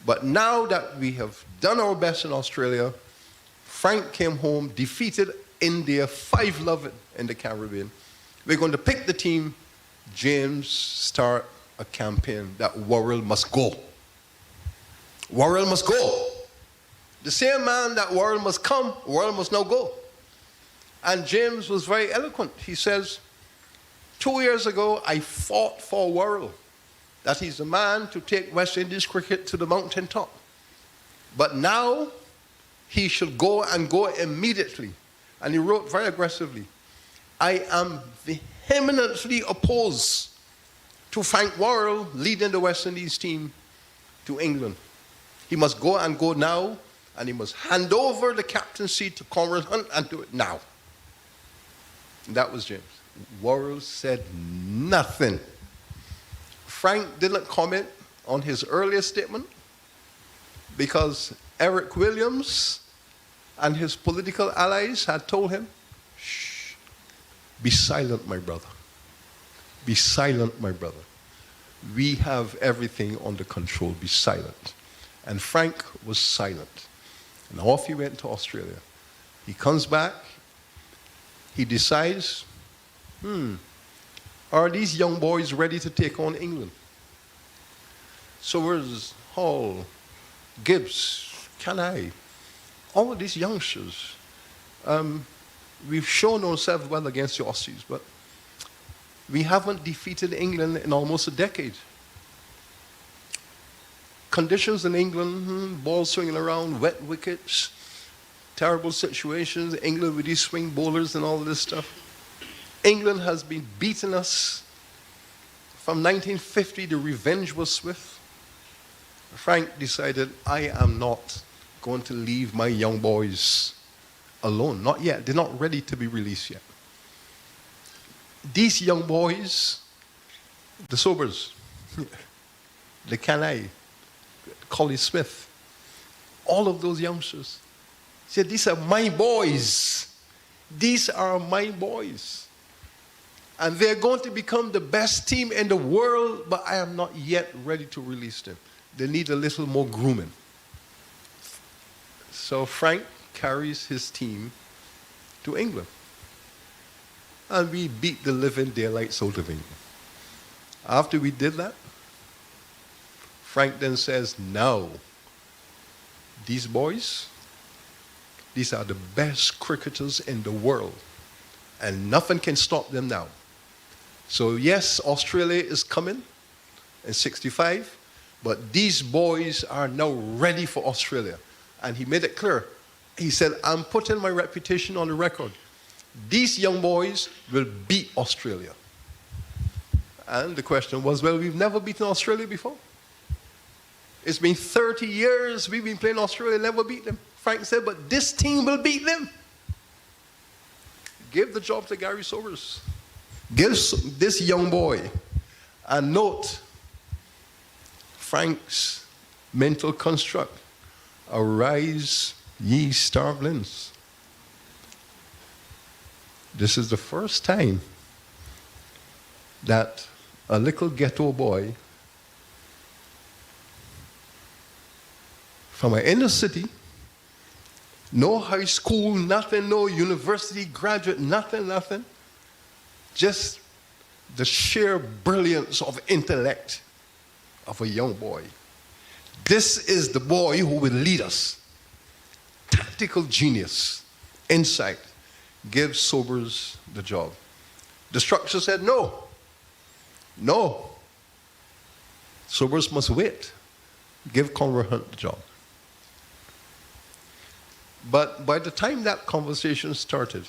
But now that we have done our best in Australia, Frank came home, defeated India 5-0 in the Caribbean. We're going to pick the team. James start a campaign that Worrell must go. Worrell must go. The same man that Worrell must come, Worrell must now go. And James was very eloquent. He says, 2 years ago, I fought for Worrell, that he's the man to take West Indies cricket to the mountaintop. But now, he should go and go immediately. And he wrote very aggressively, I am vehemently opposed to Frank Worrell leading the West Indies team to England. He must go and go now, and he must hand over the captaincy to Conrad Hunt and do it now. And that was James. Worrell said nothing. Frank didn't comment on his earlier statement because Eric Williams and his political allies had told him, shh, be silent, my brother. Be silent, my brother. We have everything under control. Be silent. And Frank was silent. And off he went to Australia. He comes back. He decides, are these young boys ready to take on England? So where's Hall, Gibbs, Canai, all of these youngsters? We've shown ourselves well against the Aussies, but we haven't defeated England in almost a decade. Conditions in England, balls swinging around, wet wickets, terrible situations, England with these swing bowlers and all of this stuff. England has been beating us. From 1950, the revenge was swift. Frank decided, I am not going to leave my young boys alone. Not yet. They're not ready to be released yet. These young boys, the Sobers, the Canai, Collie Smith, all of those youngsters said, these are my boys. These are my boys. And they're going to become the best team in the world, but I am not yet ready to release them. They need a little more grooming. So Frank carries his team to England. And we beat the living daylights out of England. After we did that, Frank then says, now, these boys, these are the best cricketers in the world, and nothing can stop them now. So yes, Australia is coming in 65, but these boys are now ready for Australia. And he made it clear. He said, I'm putting my reputation on the record. These young boys will beat Australia. And the question was, well, we've never beaten Australia before. It's been 30 years we've been playing Australia, never beat them. Frank said, but this team will beat them. Give the job to Gary Sobers. Give this young boy. And note Frank's mental construct. Arise, ye starvelings. This is the first time that a little ghetto boy from an inner city, no high school, nothing, no university graduate, nothing, just the sheer brilliance of intellect of a young boy. This is the boy who will lead us. Tactical genius, insight. Give Sobers the job. The structure said no. No. Sobers must wait. Give Conrad Hunt the job. But by the time that conversation started,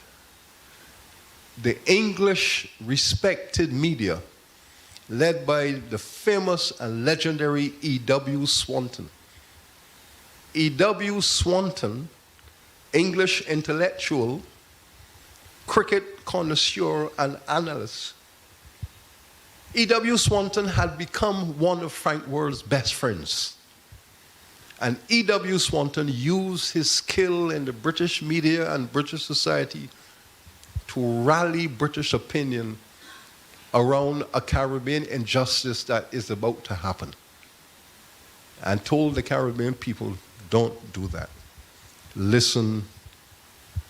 the English respected media, led by the famous and legendary E.W. Swanton. E.W. Swanton, English intellectual, cricket connoisseur and analyst. E.W. Swanton had become one of Frank Worrell's best friends. And E.W. Swanton used his skill in the British media and British society to rally British opinion around a Caribbean injustice that is about to happen. And told the Caribbean people, don't do that. Listen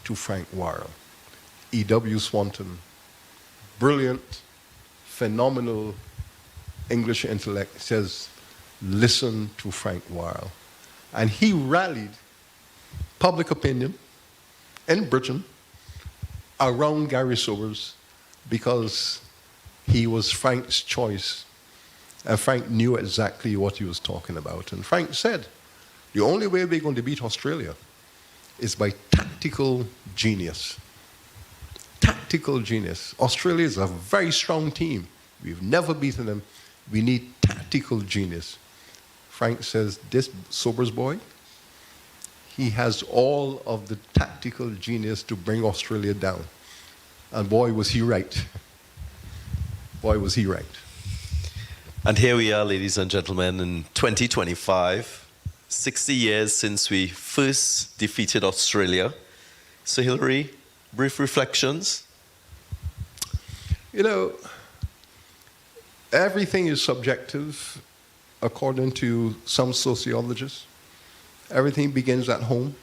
to Frank Worrell. E.W. Swanton, brilliant, phenomenal English intellect, says, listen to Frank Worrell. And he rallied public opinion in Britain around Gary Sobers because he was Frank's choice. And Frank knew exactly what he was talking about. And Frank said, the only way we're going to beat Australia is by tactical genius. Tactical genius. Australia is a very strong team. We've never beaten them. We need tactical genius. Frank says, this Sobers boy, he has all of the tactical genius to bring Australia down. And boy, was he right. Boy, was he right. And here we are, ladies and gentlemen, in 2025, 60 years since we first defeated Australia. So, Hilary, brief reflections? You know, everything is subjective, according to some sociologists. Everything begins at home.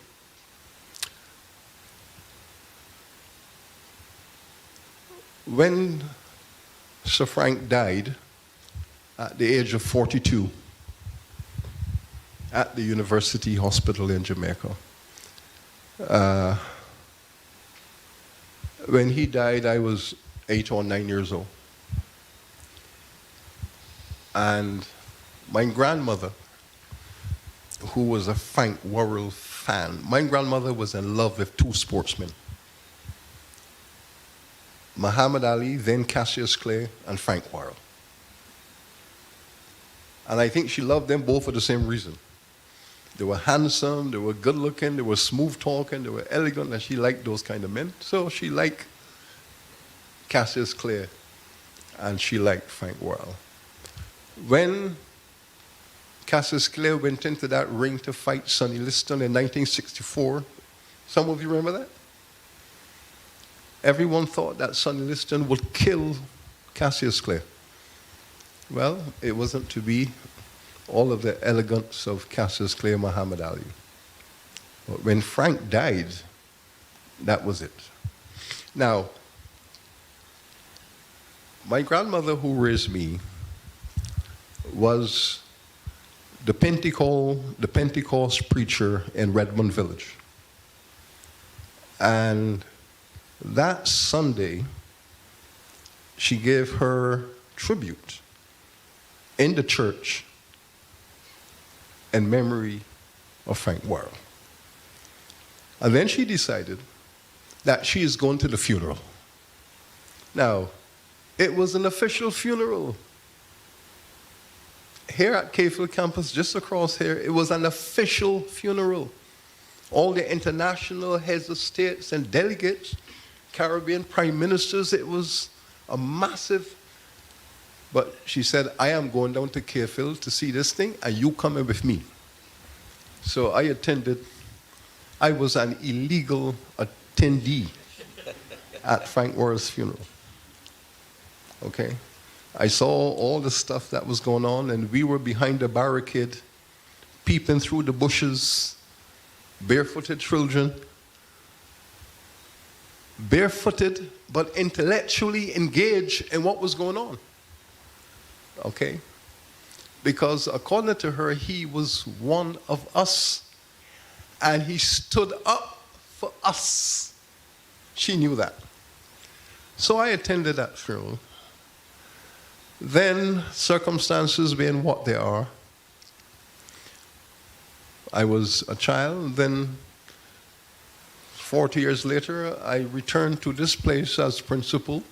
When Sir Frank died at the age of 42 at the University Hospital in Jamaica, when he died, I was 8 or 9 years old. And my grandmother, who was a Frank Worrell fan, my grandmother was in love with two sportsmen, Muhammad Ali, then Cassius Clay, and Frank Worrell. And I think she loved them both for the same reason. They were handsome, they were good looking, they were smooth talking, they were elegant, and she liked those kind of men. So she liked Cassius Clay, and she liked Frank Worrell. When Cassius Clay went into that ring to fight Sonny Liston in 1964, some of you remember that? Everyone thought that Sonny Liston would kill Cassius Clay. Well, it wasn't to be. All of the elegance of Cassius Clay and Muhammad Ali. But when Frank died, that was it. Now, my grandmother who raised me was the Pentecost preacher in Redmond Village. And that Sunday, she gave her tribute in the church in memory of Frank Worrell. And then she decided that she is going to the funeral. Now, it was an official funeral. Here at Cavefield campus, just across here, it was an official funeral. All the international heads of states and delegates, Caribbean prime ministers, it was a massive. But she said, I am going down to Cavefield to see this thing, and you coming with me. So I attended. I was an illegal attendee at Frank Worrell's funeral. Okay? I saw all the stuff that was going on, and we were behind the barricade, peeping through the bushes, barefooted children, barefooted but intellectually engaged in what was going on. Okay? Because according to her, he was one of us, and he stood up for us. She knew that. So I attended that funeral. Then, circumstances being what they are, I was a child. Then, 40 years later, I returned to this place as principal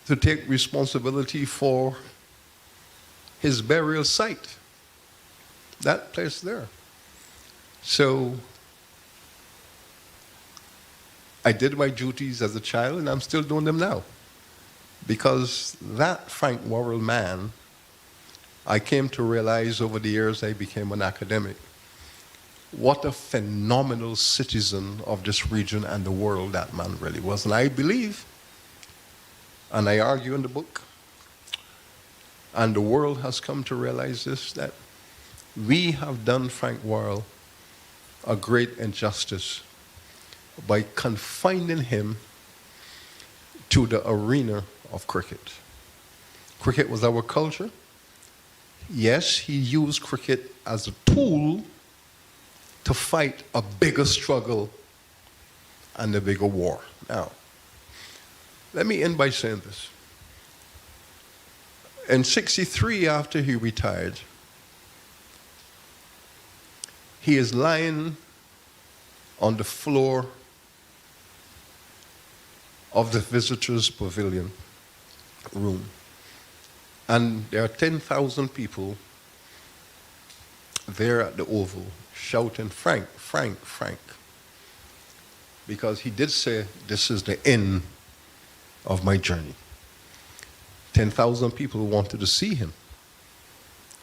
to take responsibility for his burial site, that place there. So I did my duties as a child, and I'm still doing them now. Because that Frank Worrell man, I came to realize over the years I became an academic, what a phenomenal citizen of this region and the world that man really was. And I believe, and I argue in the book, and the world has come to realize this, that we have done Frank Worrell a great injustice by confining him to the arena of cricket. Cricket was our culture. Yes, he used cricket as a tool to fight a bigger struggle and a bigger war. Now, let me end by saying this. In '63, after he retired, he is lying on the floor of the visitors' pavilion room. And there are 10,000 people there at the Oval shouting, Frank, Frank, Frank. Because he did say, this is the end of my journey. 10,000 people wanted to see him.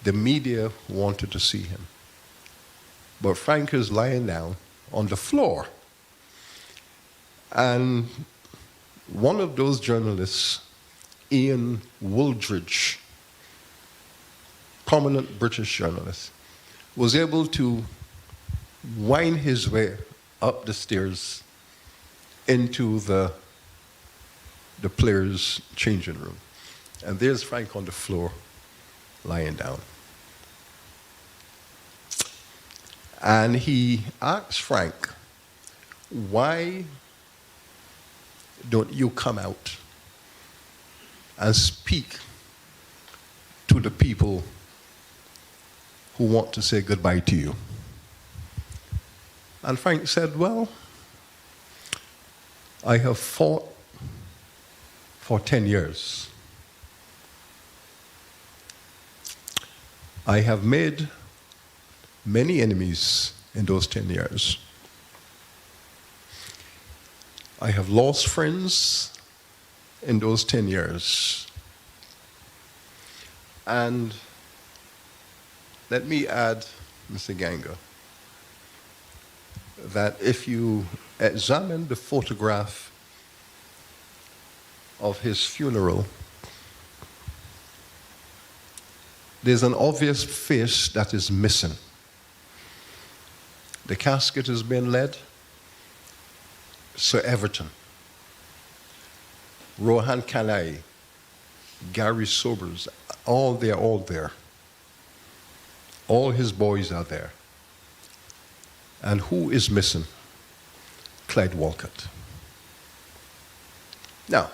The media wanted to see him. But Frank is lying down on the floor. And one of those journalists, Ian Wooldridge, prominent British journalist, was able to wind his way up the stairs into the players' changing room. And there's Frank on the floor, lying down. And he asks Frank, why don't you come out and speak to the people who want to say goodbye to you? And Frank said, well, I have fought for 10 years. I have made many enemies in those 10 years. I have lost friends in those 10 years. And let me add, Mr. Ganga, that if you examine the photograph of his funeral, there's an obvious face that is missing. The casket has been led. Sir Everton, Rohan Kanai, Gary Sobers, they're all there. All his boys are there. And who is missing? Clyde Walcott. Now,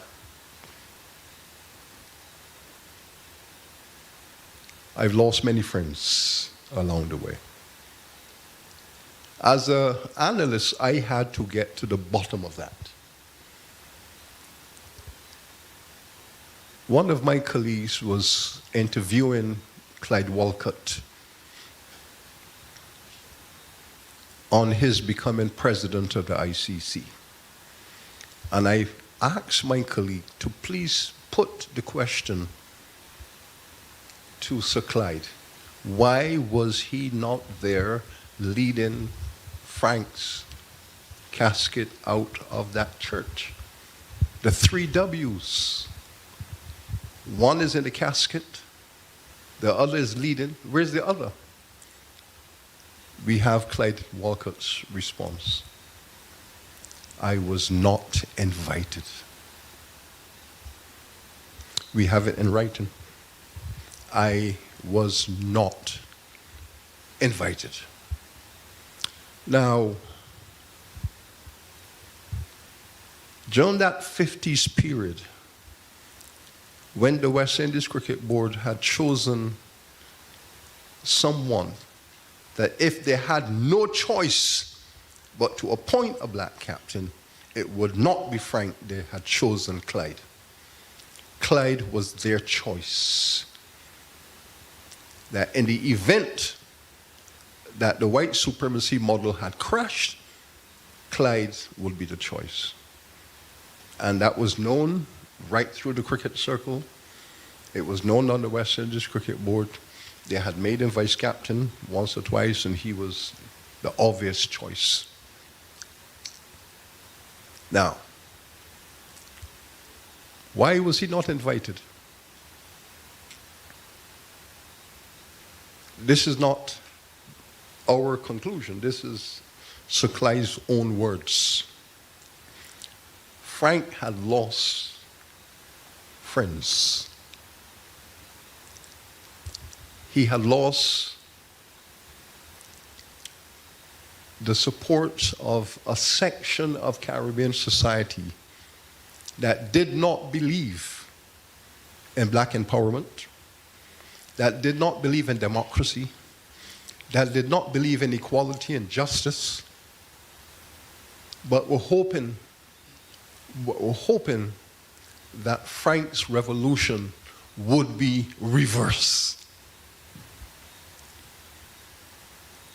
I've lost many friends along the way. As an analyst, I had to get to the bottom of that. One of my colleagues was interviewing Clyde Walcott on his becoming president of the ICC. And I asked my colleague to please put the question to Sir Clyde. Why was he not there leading Frank's casket out of that church? The 3 W's. One is in the casket, the other is leading. Where's the other? We have Clyde Walcott's response. I was not invited. We have it in writing. I was not invited. Now, during that 50s period, when the West Indies Cricket Board had chosen someone that if they had no choice but to appoint a black captain, it would not be Frank, they had chosen Clyde. Clyde was their choice. That in the event that the white supremacy model had crashed, Clyde would be the choice. And that was known right through the cricket circle. It was known on the West Indies Cricket Board. They had made him vice captain once or twice, and he was the obvious choice. Now, why was he not invited? This is not our conclusion. This is Sir Clyde's own words. Frank had lost friends. He had lost the support of a section of Caribbean society that did not believe in black empowerment, that did not believe in democracy, that did not believe in equality and justice, but were hoping that Frank's revolution would be reversed.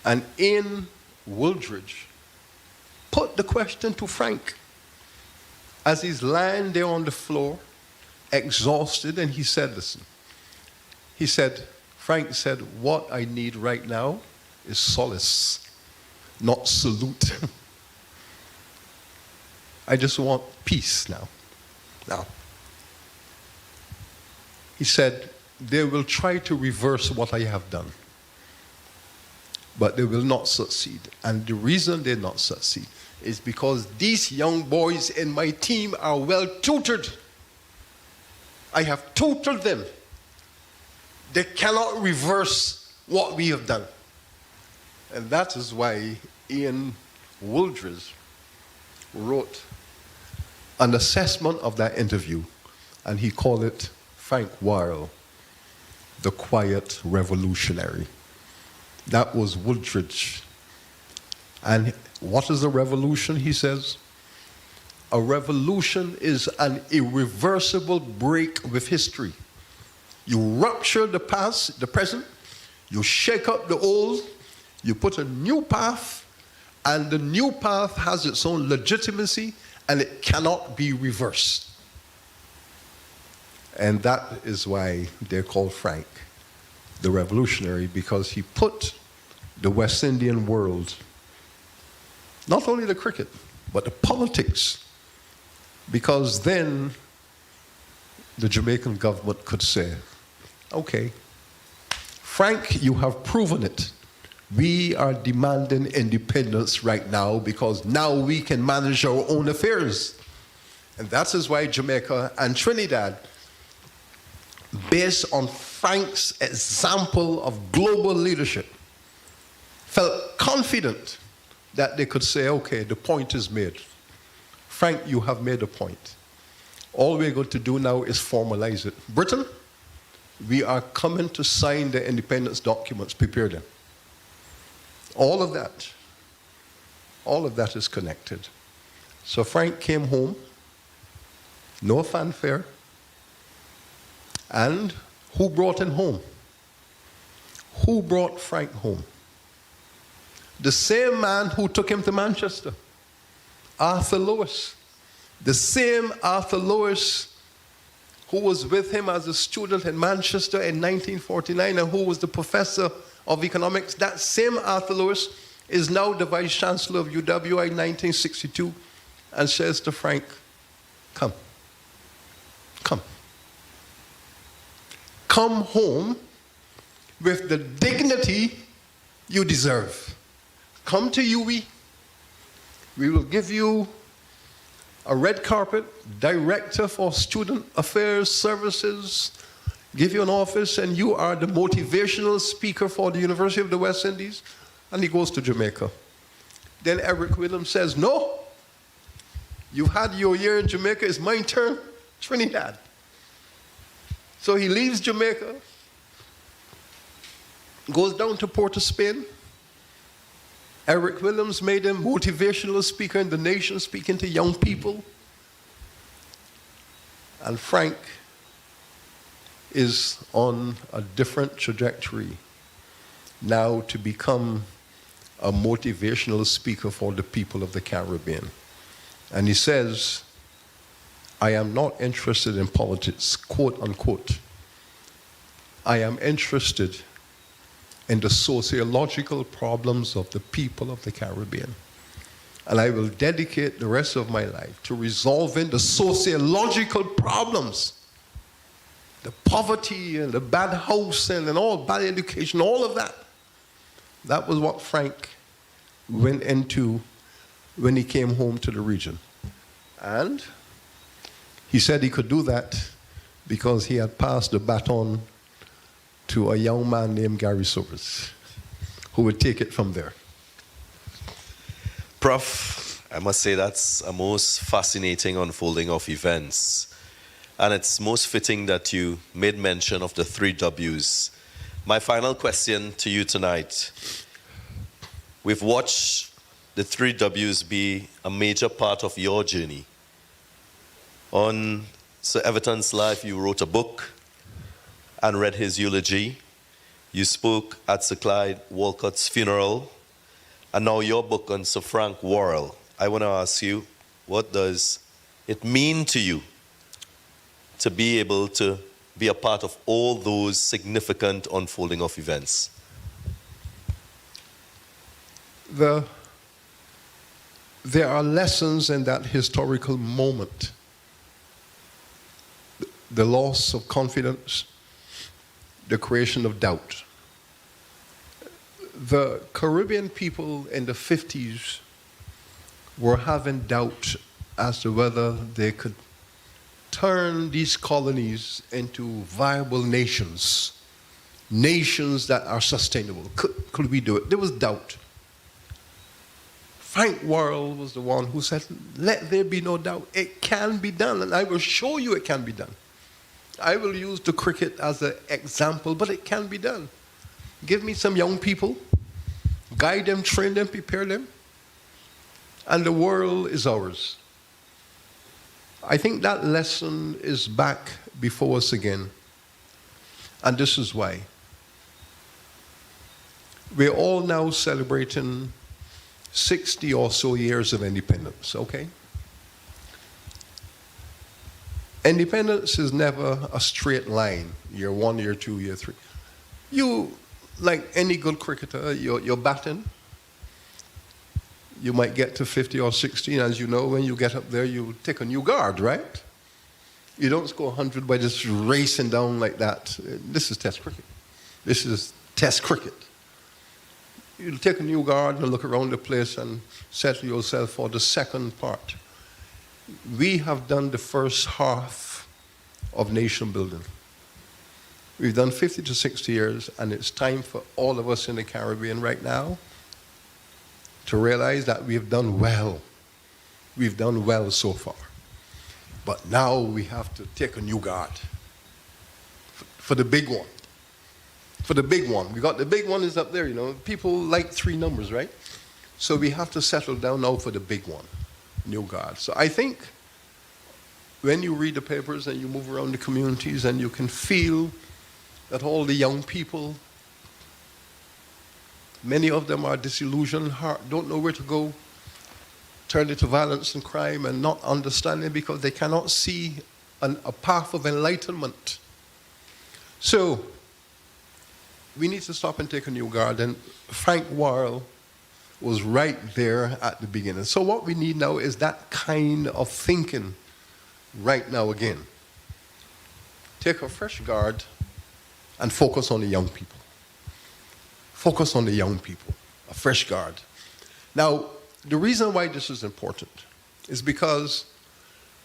And Ian Wooldridge put the question to Frank as he's lying there on the floor, exhausted, and he said, listen, Frank said, what I need right now is solace, not salute. I just want peace now. He said, they will try to reverse what I have done, but they will not succeed. And the reason they not succeed is because these young boys in my team are well tutored. I have tutored them. They cannot reverse what we have done. And that is why Ian Wooldridge wrote an assessment of that interview, and he called it Frank Worrell, the quiet revolutionary. That was Wooldridge. And what is a revolution, he says? A revolution is an irreversible break with history. You rupture the past, the present, you shake up the old, you put a new path, and the new path has its own legitimacy, and it cannot be reversed. And that is why they're called Frank, the revolutionary, because he put the West Indian world, not only the cricket, but the politics, because then the Jamaican government could say, okay, Frank, you have proven it. We are demanding independence right now because now we can manage our own affairs. And that is why Jamaica and Trinidad, based on Frank's example of global leadership, felt confident that they could say, okay, the point is made. Frank, you have made a point. All we're going to do now is formalize it. Britain, we are coming to sign the independence documents, prepare them. All of that is connected. So Frank came home, no fanfare, and who brought him home? Who brought Frank home? The same man who took him to Manchester, Arthur Lewis. The same Arthur Lewis who was with him as a student in Manchester in 1949 and who was the professor of economics. That same Arthur Lewis is now the vice chancellor of UWI in 1962 and says to Frank, come. Come home with the dignity you deserve. Come to UWI. We will give you a red carpet, director for student affairs services, give you an office, and you are the motivational speaker for the University of the West Indies. And he goes to Jamaica. Then Eric Williams says, no, you've had your year in Jamaica, it's my turn, Trinidad. So he leaves Jamaica, goes down to Port of Spain. Eric Williams made him motivational speaker in the nation, speaking to young people. And Frank is on a different trajectory now to become a motivational speaker for the people of the Caribbean. And he says, I am not interested in politics, quote unquote. I am interested in the sociological problems of the people of the Caribbean. And I will dedicate the rest of my life to resolving the sociological problems, the poverty and the bad housing and all bad education, all of that. That was what Frank went into when he came home to the region. And he said he could do that because he had passed the baton to a young man named Gary Sobers, who would take it from there. Prof, I must say that's a most fascinating unfolding of events. And it's most fitting that you made mention of the 3 W's. My final question to you tonight. We've watched the 3 W's be a major part of your journey. On Sir Everton's life, you wrote a book and read his eulogy. You spoke at Sir Clyde Walcott's funeral. And now your book on Sir Frank Worrell. I want to ask you, what does it mean to you to be able to be a part of all those significant unfolding of events? There are lessons in that historical moment. The loss of confidence, the creation of doubt. The Caribbean people in the 50s were having doubt as to whether they could turn these colonies into viable nations, nations that are sustainable. Could we do it? There was doubt. Frank Worrell was the one who said, let there be no doubt. It can be done, and I will show you it can be done. I will use the cricket as an example, but it can be done. Give me some young people, guide them, train them, prepare them, and the world is ours. I think that lesson is back before us again, and this is why. We're all now celebrating 60 or so years of independence, okay? Independence is never a straight line, year 1, year 2, year 3. You, like any good cricketer, you're batting. You might get to 50 or 60, as you know, when you get up there, you take a new guard, right? You don't score 100 by just racing down like that. This is Test cricket. This is Test cricket. you'll take a new guard and look around the place and settle yourself for the second part. We have done the first half of nation building. We've done 50 to 60 years, and it's time for all of us in the Caribbean right now to realize that we've done well. We've done well so far. But now we have to take a new guard for the big one. For the big one. We got the big one is up there, you know. People like 3 numbers, right? So we have to settle down now for the big one, new guard. So I think when you read the papers and you move around the communities and you can feel that all the young people, many of them are disillusioned, don't know where to go, turn into violence and crime and not understanding because they cannot see a path of enlightenment. So we need to stop and take a new guard. And Frank Worrell was right there at the beginning. So what we need now is that kind of thinking right now again. Take a fresh guard and focus on the young people. Focus on the young people, a fresh guard. Now, the reason why this is important is because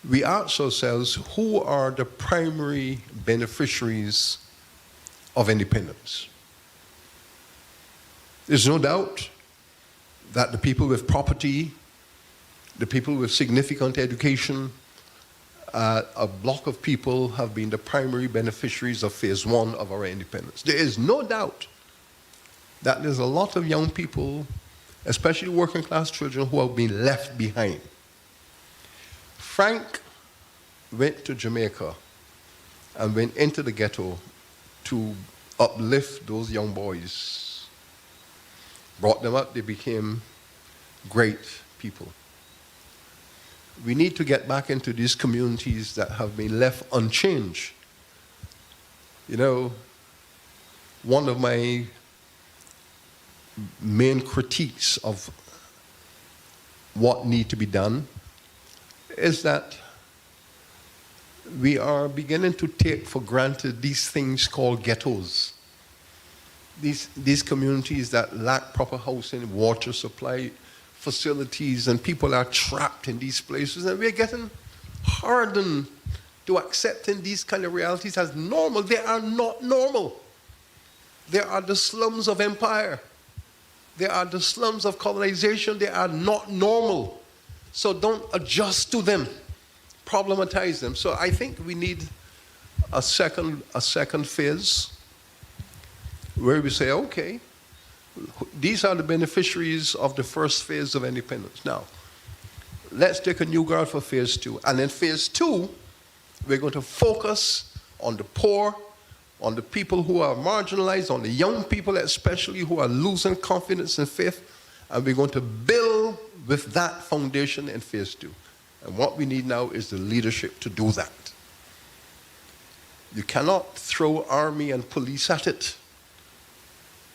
we ask ourselves, who are the primary beneficiaries of independence? There's no doubt that the people with property, the people with significant education, a block of people have been the primary beneficiaries of phase 1 of our independence. There is no doubt that there's a lot of young people, especially working class children, who have been left behind. Frank went to Jamaica and went into the ghetto to uplift those young boys. Brought them up, they became great people. We need to get back into these communities that have been left unchanged. You know, one of my main critiques of what needs to be done is that we are beginning to take for granted these things called ghettos. These communities that lack proper housing, water supply, facilities, and people are trapped in these places, and we're getting hardened to accepting these kind of realities as normal. They are not normal. They are the slums of empire. They are the slums of colonization. They are not normal. So don't adjust to them. Problematize them. So I think we need a second phase where we say, okay, these are the beneficiaries of the first phase of independence. Now, let's take a new guard for phase 2. And in phase 2, we're going to focus on the poor, on the people who are marginalized, on the young people especially who are losing confidence and faith, and we're going to build with that foundation in phase 2. And what we need now is the leadership to do that. You cannot throw army and police at it.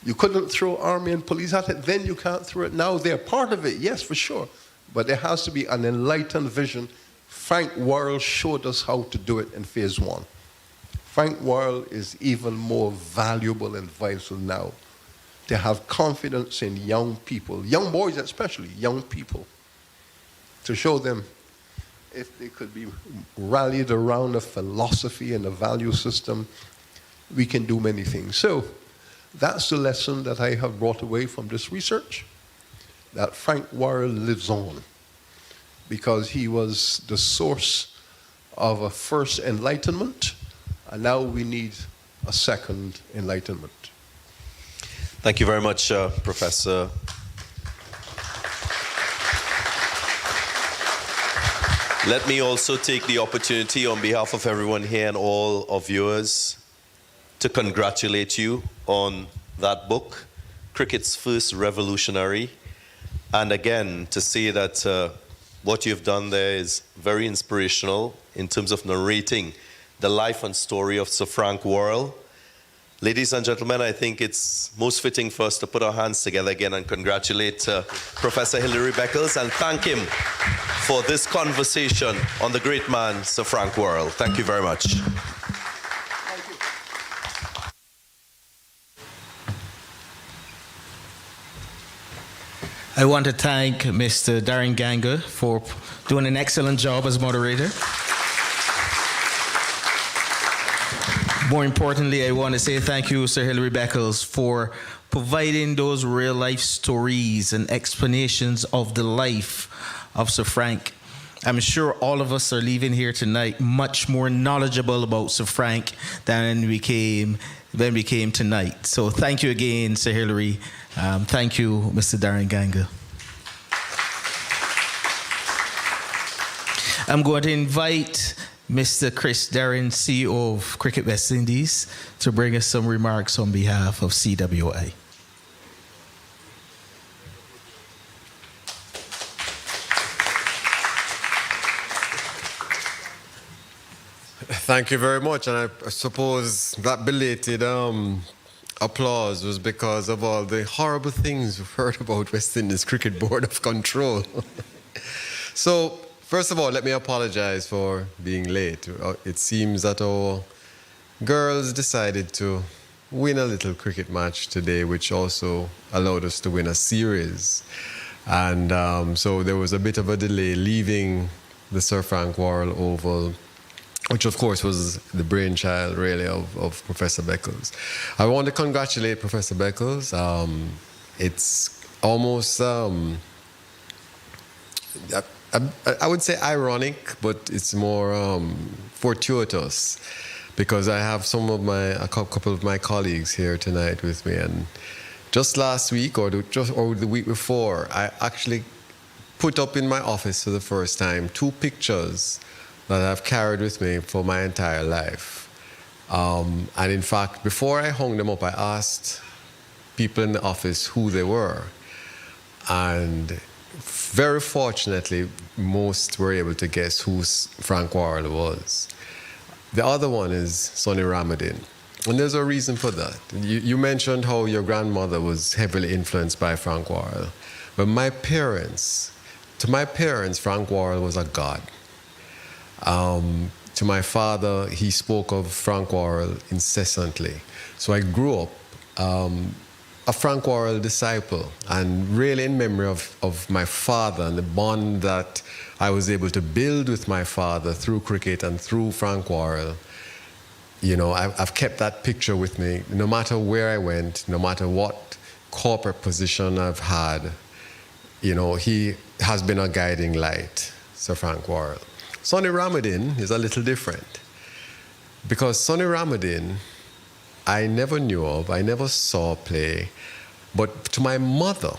You couldn't throw army and police at it, then you can't throw it now. They're part of it, yes, for sure. But there has to be an enlightened vision. Frank Worrell showed us how to do it in phase 1. Frank Worrell is even more valuable and vital now to have confidence in young people, young boys especially, young people, to show them if they could be rallied around a philosophy and a value system, we can do many things. So that's the lesson that I have brought away from this research, that Frank Worrell lives on because he was the source of a first enlightenment, and now we need a second enlightenment. Thank you very much, Professor. Let me also take the opportunity on behalf of everyone here and all of viewers to congratulate you on that book, Cricket's First Revolutionary. And again, to say that what you've done there is very inspirational in terms of narrating the life and story of Sir Frank Worrell. Ladies and gentlemen, I think it's most fitting for us to put our hands together again and congratulate Professor Hilary Beckles and thank him for this conversation on the great man, Sir Frank Worrell. Thank you very much. I want to thank Mr. Darren Ganga for doing an excellent job as moderator. More importantly, I want to say thank you, Sir Hilary Beckles, for providing those real-life stories and explanations of the life of Sir Frank. I'm sure all of us are leaving here tonight much more knowledgeable about Sir Frank than we came tonight. So thank you again, Sir Hilary. Thank you, Mr. Darren Ganga. I'm going to invite Mr. Chris Darren, CEO of Cricket West Indies, to bring us some remarks on behalf of CWI. Thank you very much, and I suppose that belated applause was because of all the horrible things we've heard about West Indies Cricket Board of Control. So, first of all, let me apologize for being late. It seems that our girls decided to win a little cricket match today, which also allowed us to win a series. And so there was a bit of a delay leaving the Sir Frank Worrell Oval, which of course was the brainchild really of Professor Beckles. I want to congratulate Professor Beckles. It's almost, I would say ironic, but it's more fortuitous, because I have a couple of my colleagues here tonight with me, and just last week or the week before, I actually put up in my office for the first time 2 pictures that I've carried with me for my entire life. And in fact, before I hung them up, I asked people in the office who they were. And very fortunately, most were able to guess who Frank Worrell was. The other one is Sonny Ramadin. And there's a reason for that. You mentioned how your grandmother was heavily influenced by Frank Worrell. But to my parents, Frank Worrell was a god. To my father, he spoke of Frank Worrell incessantly. So I grew up a Frank Worrell disciple, and really in memory of my father and the bond that I was able to build with my father through cricket and through Frank Worrell. You know, I've kept that picture with me no matter where I went, no matter what corporate position I've had. You know, he has been a guiding light, Sir Frank Worrell. Sonny Ramadin is a little different, because Sonny Ramadin I never knew of, I never saw play, but to my mother,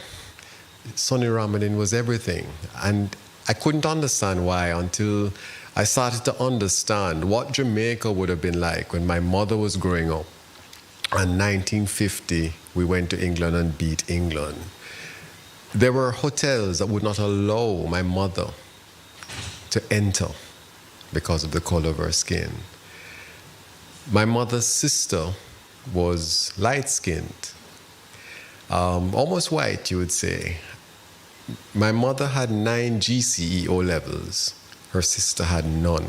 Sonny Ramadin was everything. And I couldn't understand why until I started to understand what Jamaica would have been like when my mother was growing up. In 1950, we went to England and beat England. There were hotels that would not allow my mother to enter because of the color of her skin. My mother's sister was light-skinned, almost white, you would say. My mother had 9 GCE O-levels. Her sister had none.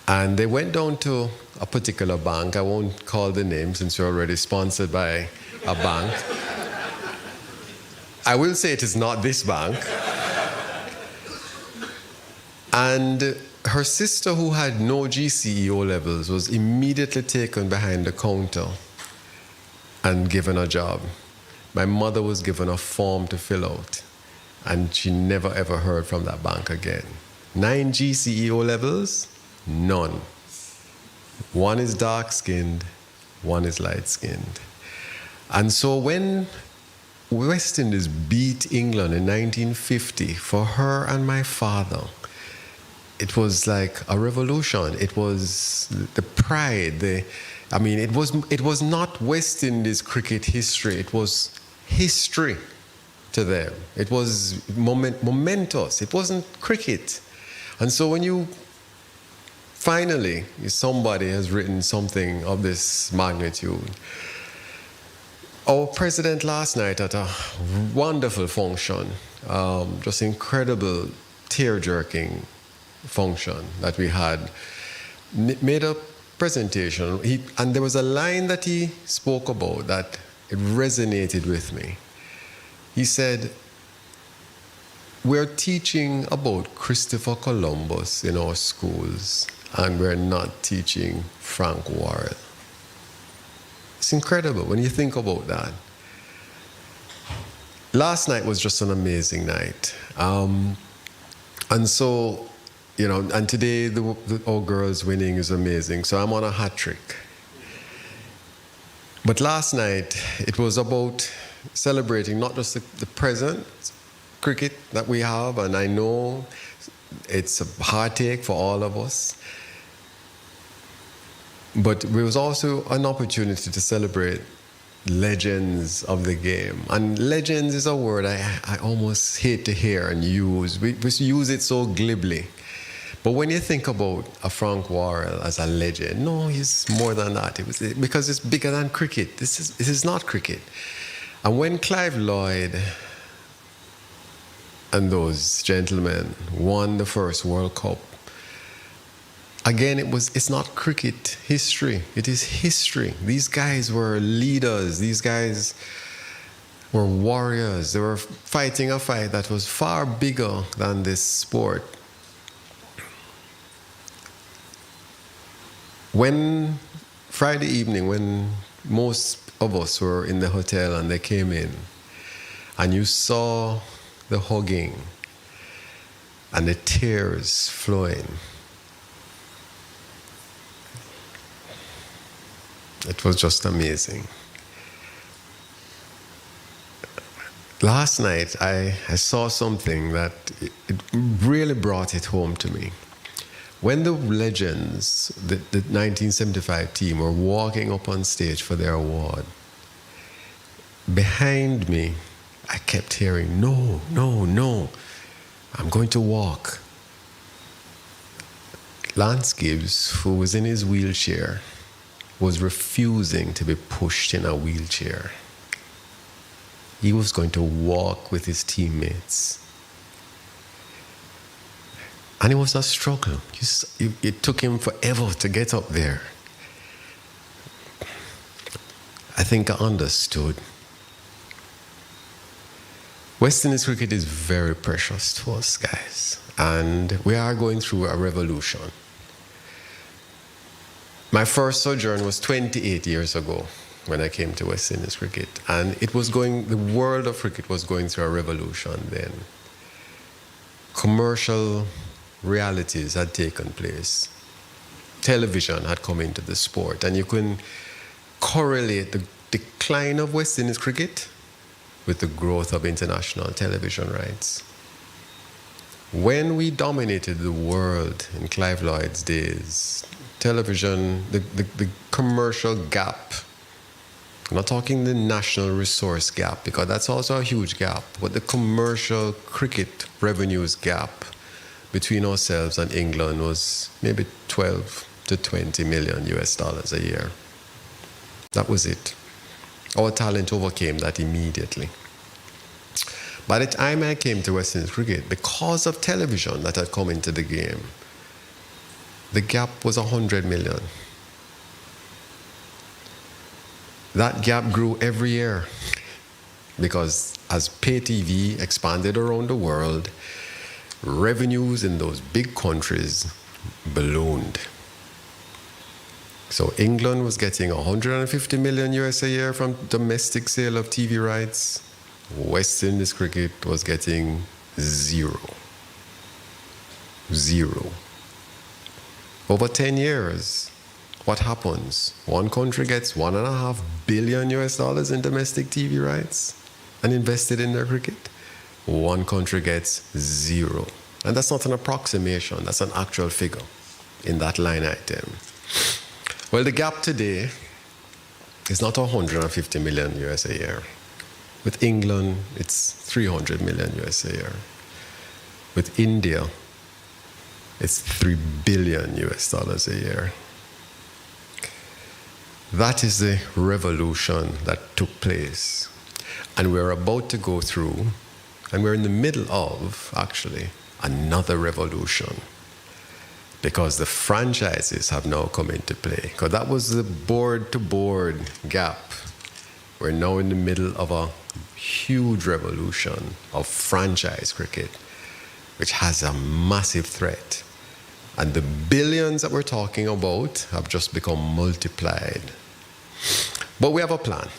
And they went down to a particular bank. I won't call the name since you're already sponsored by a bank. I will say it is not this bank. And her sister, who had no GCE O-levels, was immediately taken behind the counter and given a job. My mother was given a form to fill out, and she never ever heard from that bank again. 9 GCE O-levels, none. One is dark-skinned, one is light-skinned. And so when West Indies beat England in 1950, for her and my father, it was like a revolution. It was the pride. It was not West Indies cricket history. It was history to them. It was momentous. It wasn't cricket. And so when finally, somebody has written something of this magnitude. Our president last night at a wonderful function, just incredible tear-jerking function that we had, made a presentation, and there was a line that he spoke about that it resonated with me. He said, we're teaching about Christopher Columbus in our schools, and we're not teaching Frank Worrell. It's incredible when you think about that. Last night was just an amazing night. And so, and today our girls winning is amazing. So I'm on a hat trick. But last night, it was about celebrating not just the present cricket that we have, and I know it's a heartache for all of us, but it was also an opportunity to celebrate legends of the game. And legends is a word I almost hate to hear and use. We use it so glibly. But when you think about a Frank Worrell as a legend, no, he's more than that. Because it's bigger than cricket. This is not cricket. And when Clive Lloyd and those gentlemen won the first World Cup, again, it's not cricket history. It is history. These guys were leaders. These guys were warriors. They were fighting a fight that was far bigger than this sport. When Friday evening, when most of us were in the hotel and they came in, and you saw the hugging and the tears flowing, it was just amazing. Last night, I saw something that it really brought it home to me. When the legends, the 1975 team, were walking up on stage for their award, behind me, I kept hearing, no, no, no, I'm going to walk. Lance Gibbs, who was in his wheelchair, was refusing to be pushed in a wheelchair. He was going to walk with his teammates. And it was a struggle. It took him forever to get up there. I think I understood. West Indies cricket is very precious to us, guys. And we are going through a revolution. My first sojourn was 28 years ago when I came to West Indies cricket. And the world of cricket was going through a revolution then. Commercial realities had taken place. Television had come into the sport, and you can correlate the decline of West Indies cricket with the growth of international television rights. When we dominated the world in Clive Lloyd's days, television, the commercial gap, I'm not talking the national resource gap, because that's also a huge gap, but the commercial cricket revenues gap between ourselves and England was maybe 12 to 20 million US dollars a year. That was it. Our talent overcame that immediately. By the time I came to West Indies cricket, because of television that had come into the game, the gap was 100 million. That gap grew every year because as pay TV expanded around the world, revenues in those big countries ballooned. So England was getting 150 million US a year from domestic sale of TV rights. West Indies cricket was getting zero. Over 10 years, what happens? One country gets $1.5 billion US dollars in domestic TV rights and invested in their cricket. One country gets zero. And that's not an approximation, that's an actual figure in that line item. Well, the gap today is not 150 million US a year. With England, it's 300 million US a year. With India, it's 3 billion US dollars a year. That is the revolution that took place. And we're about to go through, and we're in the middle of, actually, another revolution. Because the franchises have now come into play. Because that was the board-to-board gap. We're now in the middle of a huge revolution of franchise cricket, which has a massive threat. And the billions that we're talking about have just become multiplied. But we have a plan.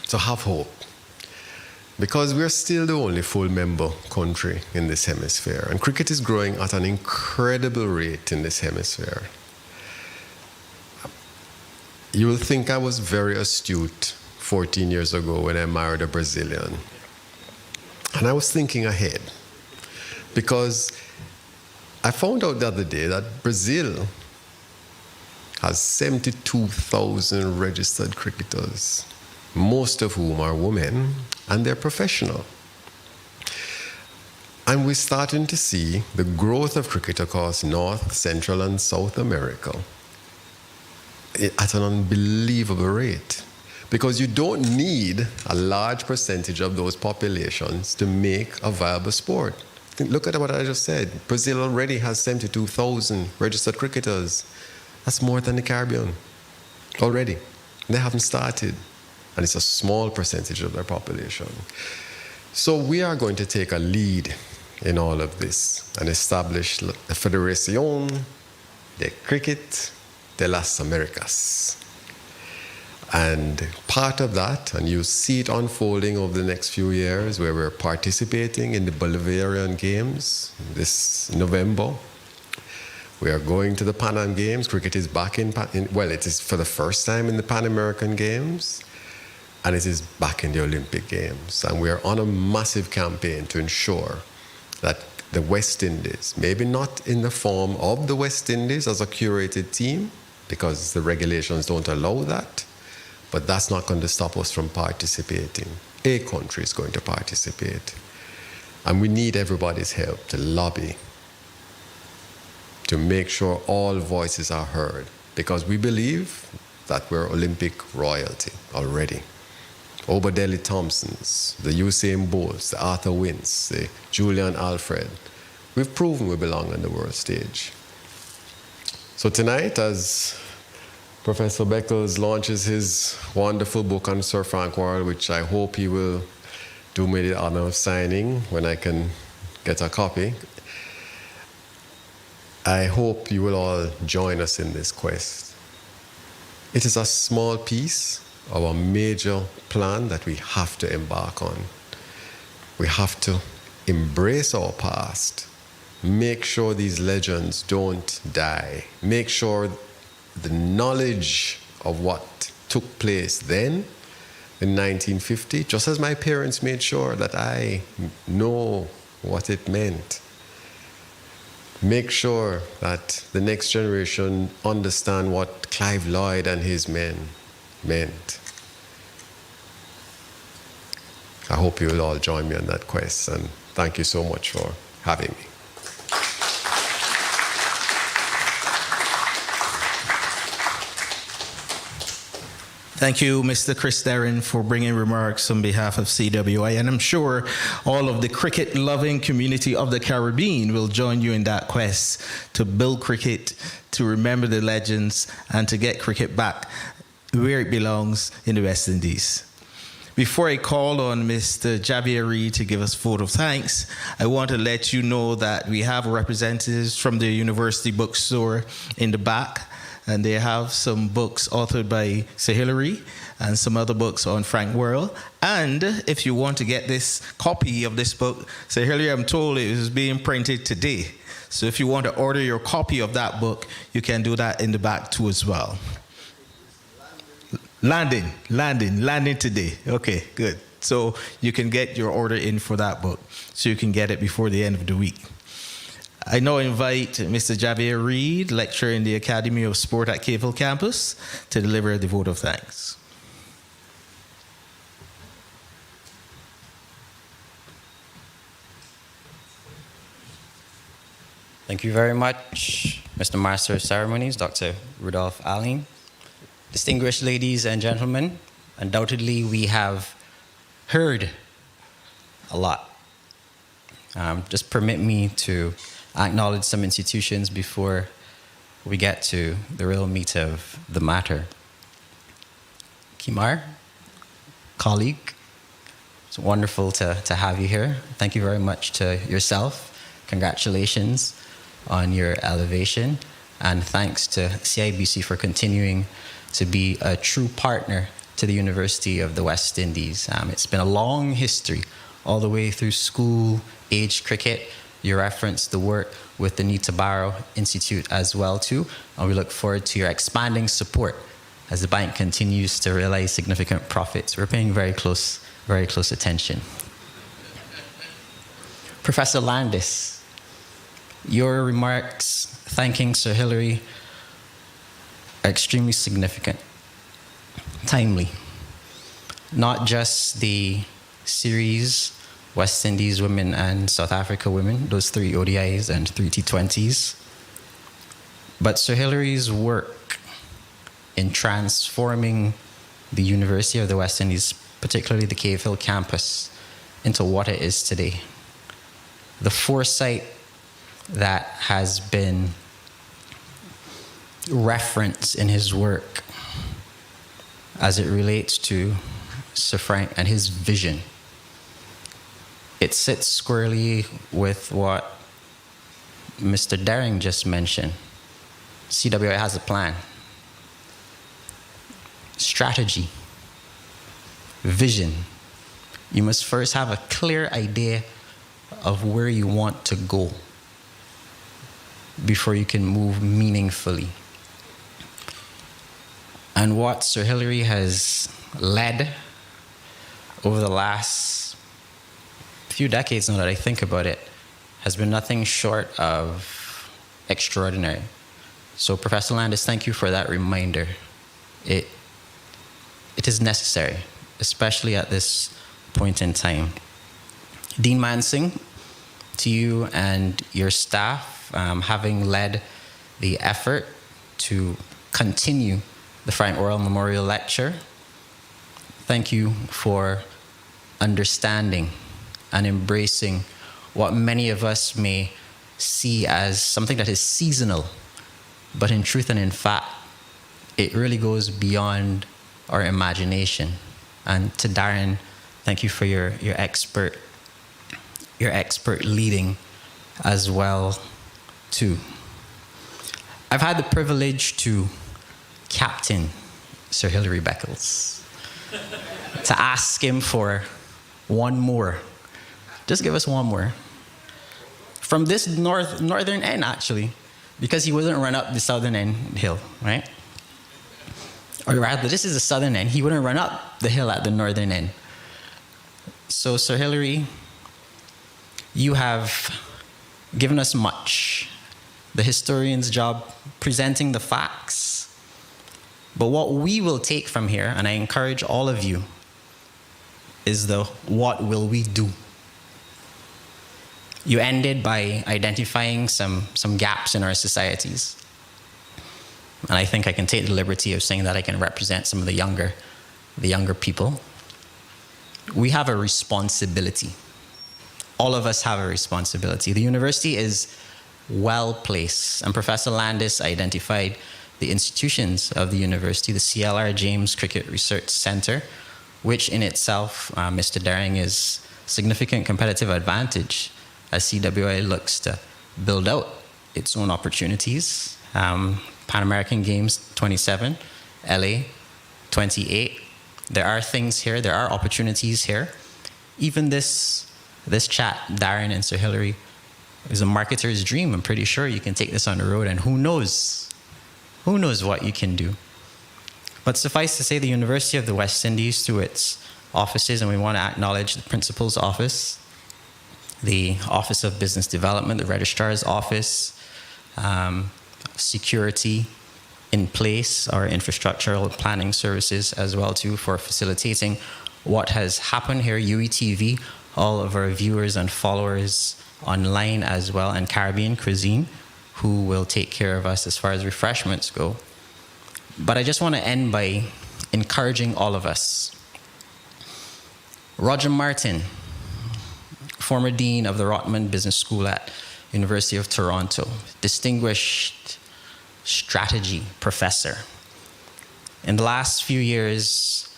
So have hope. Because we're still the only full member country in this hemisphere. And cricket is growing at an incredible rate in this hemisphere. You will think I was very astute 14 years ago when I married a Brazilian. And I was thinking ahead. Because I found out the other day that Brazil has 72,000 registered cricketers, most of whom are women, and they're professional. And we're starting to see the growth of cricket across North, Central, and South America at an unbelievable rate. Because you don't need a large percentage of those populations to make a viable sport. Look at what I just said. Brazil already has 72,000 registered cricketers. That's more than the Caribbean already. They haven't started. And it's a small percentage of their population. So we are going to take a lead in all of this and establish the Federación de Cricket de las Americas. And part of that, and you see it unfolding over the next few years, where we're participating in the Bolivarian Games this November. We are going to the Pan Am Games. Cricket is back it is for the first time in the Pan American Games, and it is back in the Olympic Games. And we are on a massive campaign to ensure that the West Indies, maybe not in the form of the West Indies as a curated team, because the regulations don't allow that, but that's not going to stop us from participating. A country is going to participate. And we need everybody's help to lobby, to make sure all voices are heard, because we believe that we're Olympic royalty already. Obadeli Thompsons, the Usain Bolts, the Arthur Wins, the Julian Alfred. We've proven we belong on the world stage. So tonight, as Professor Beckles launches his wonderful book on Sir Frank Worrell, which I hope he will do me the honor of signing when I can get a copy. I hope you will all join us in this quest. It is a small piece of a major plan that we have to embark on. We have to embrace our past, make sure these legends don't die, make sure the knowledge of what took place then in 1950, just as my parents made sure that I know what it meant. Make sure that the next generation understand what Clive Lloyd and his men meant. I hope you will all join me on that quest, and thank you so much for having me. Thank you, Mr. Chris Derrin, for bringing remarks on behalf of CWI. And I'm sure all of the cricket-loving community of the Caribbean will join you in that quest to build cricket, to remember the legends, and to get cricket back where it belongs in the West Indies. Before I call on Mr. Javier Reid to give us a vote of thanks, I want to let you know that we have representatives from the University Bookstore in the back, and they have some books authored by Sir Hilary and some other books on Frank Worrell. And if you want to get this copy of this book, Sir Hilary, I'm told it is being printed today. So if you want to order your copy of that book, you can do that in the back too as well. Landing today. Okay, good. So you can get your order in for that book, so you can get it before the end of the week. I now invite Mr. Javier Reid, lecturer in the Academy of Sport at Cave Hill campus, to deliver the vote of thanks. Thank you very much, Mr. Master of Ceremonies, Dr. Rudolph Allen. Distinguished ladies and gentlemen, undoubtedly we have heard a lot. Just permit me to acknowledge some institutions before we get to the real meat of the matter. Kimar, colleague, It's wonderful to have you here. Thank you very much to yourself. Congratulations on your elevation. And thanks to CIBC for continuing to be a true partner to the University of the West Indies. It's been a long history, all the way through school-age cricket. You referenced the work with the Nita Barrow Institute as well too, and we look forward to your expanding support as the bank continues to realize significant profits. We're paying very close attention. Professor Landis, your remarks thanking Sir Hilary are extremely significant, timely. Not just the series West Indies women and South Africa women, those 3 ODIs and 3 T20s, but Sir Hilary's work in transforming the University of the West Indies, particularly the Cave Hill campus, into what it is today. The foresight that has been referenced in his work as it relates to Sir Frank and his vision, it sits squarely with what Mr. Daring just mentioned. CWI has a plan, strategy, vision. You must first have a clear idea of where you want to go before you can move meaningfully. And what Sir Hilary has led over the last few decades, now that I think about it, has been nothing short of extraordinary. So Professor Landis, thank you for that reminder. It is necessary, especially at this point in time. Dean Mansing, to you and your staff, having led the effort to continue the Frank Worrell Memorial Lecture, thank you for understanding and embracing what many of us may see as something that is seasonal, but in truth and in fact, it really goes beyond our imagination. And to Darren, thank you for your expert leading as well too. I've had the privilege to captain Sir Hilary Beckles, to ask him for one more. Just give us one more. From this northern end, actually, because he wouldn't run up the southern end hill, right? Or rather, this is the southern end. He wouldn't run up the hill at the northern end. So, Sir Hilary, you have given us much. The historian's job, presenting the facts. But what we will take from here, and I encourage all of you, is the what will we do? You ended by identifying some gaps in our societies. And I think I can take the liberty of saying that I can represent some of the younger people. We have a responsibility. All of us have a responsibility. The university is well placed, and Professor Landis identified the institutions of the university, the CLR James Cricket Research Center, which in itself, Mr. Daring, is significant competitive advantage as CWI looks to build out its own opportunities. Pan American Games 27, LA 28. There are things here, there are opportunities here. Even this chat, Darren and Sir Hilary, is a marketer's dream. I'm pretty sure you can take this on the road, and who knows what you can do. But suffice to say, the University of the West Indies, through its offices, and we want to acknowledge the Principal's Office, the Office of Business Development, the Registrar's Office, security in place, our infrastructural planning services as well too, for facilitating what has happened here, UWITV, all of our viewers and followers online as well, and Caribbean Cuisine, who will take care of us as far as refreshments go. But I just want to end by encouraging all of us. Roger Martin, former dean of the Rotman Business School at University of Toronto, distinguished strategy professor. In the last few years,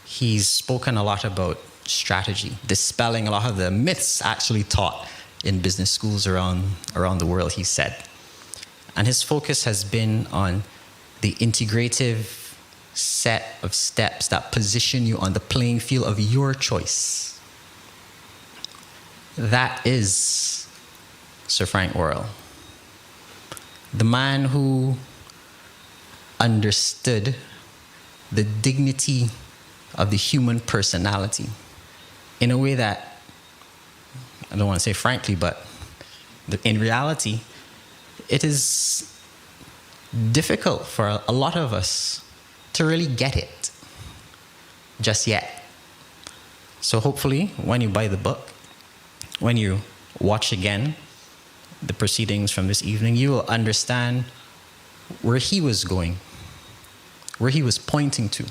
he's spoken a lot about strategy, dispelling a lot of the myths actually taught in business schools around the world, he said. And his focus has been on the integrative set of steps that position you on the playing field of your choice. That is Sir Frank Worrell, the man who understood the dignity of the human personality in a way that, I don't want to say frankly, but in reality, it is difficult for a lot of us to really get it just yet. So hopefully, when you buy the book, when you watch again the proceedings from this evening, you will understand where he was going, where he was pointing to.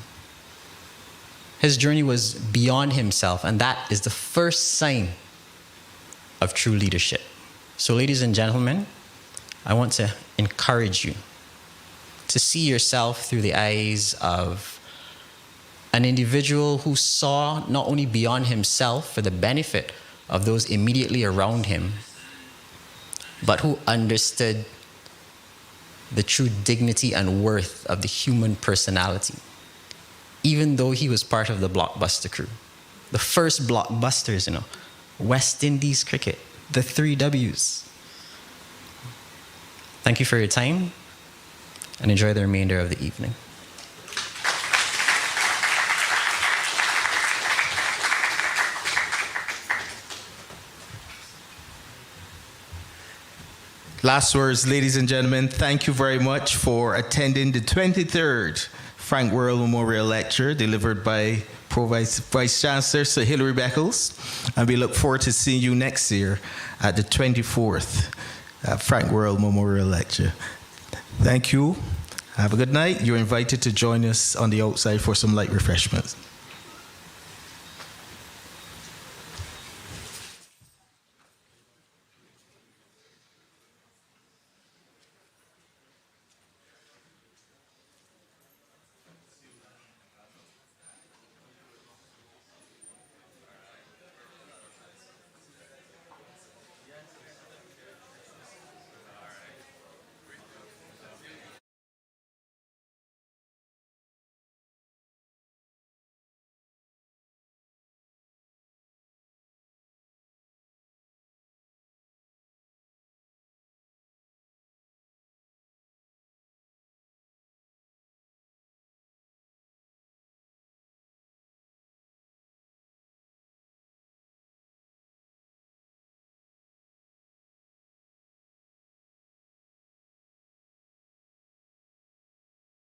His journey was beyond himself, and that is the first sign of true leadership. So, ladies and gentlemen, I want to encourage you to see yourself through the eyes of an individual who saw not only beyond himself for the benefit of those immediately around him, but who understood the true dignity and worth of the human personality, even though he was part of the blockbuster crew. The first blockbusters, West Indies cricket, the 3 Ws. Thank you for your time, and enjoy the remainder of the evening. Last words, ladies and gentlemen. Thank you very much for attending the 23rd Frank Worrell Memorial Lecture delivered by Vice Chancellor Sir Hilary Beckles. And we look forward to seeing you next year at the 24th Frank Worrell Memorial Lecture. Thank you. Have a good night. You're invited to join us on the outside for some light refreshments.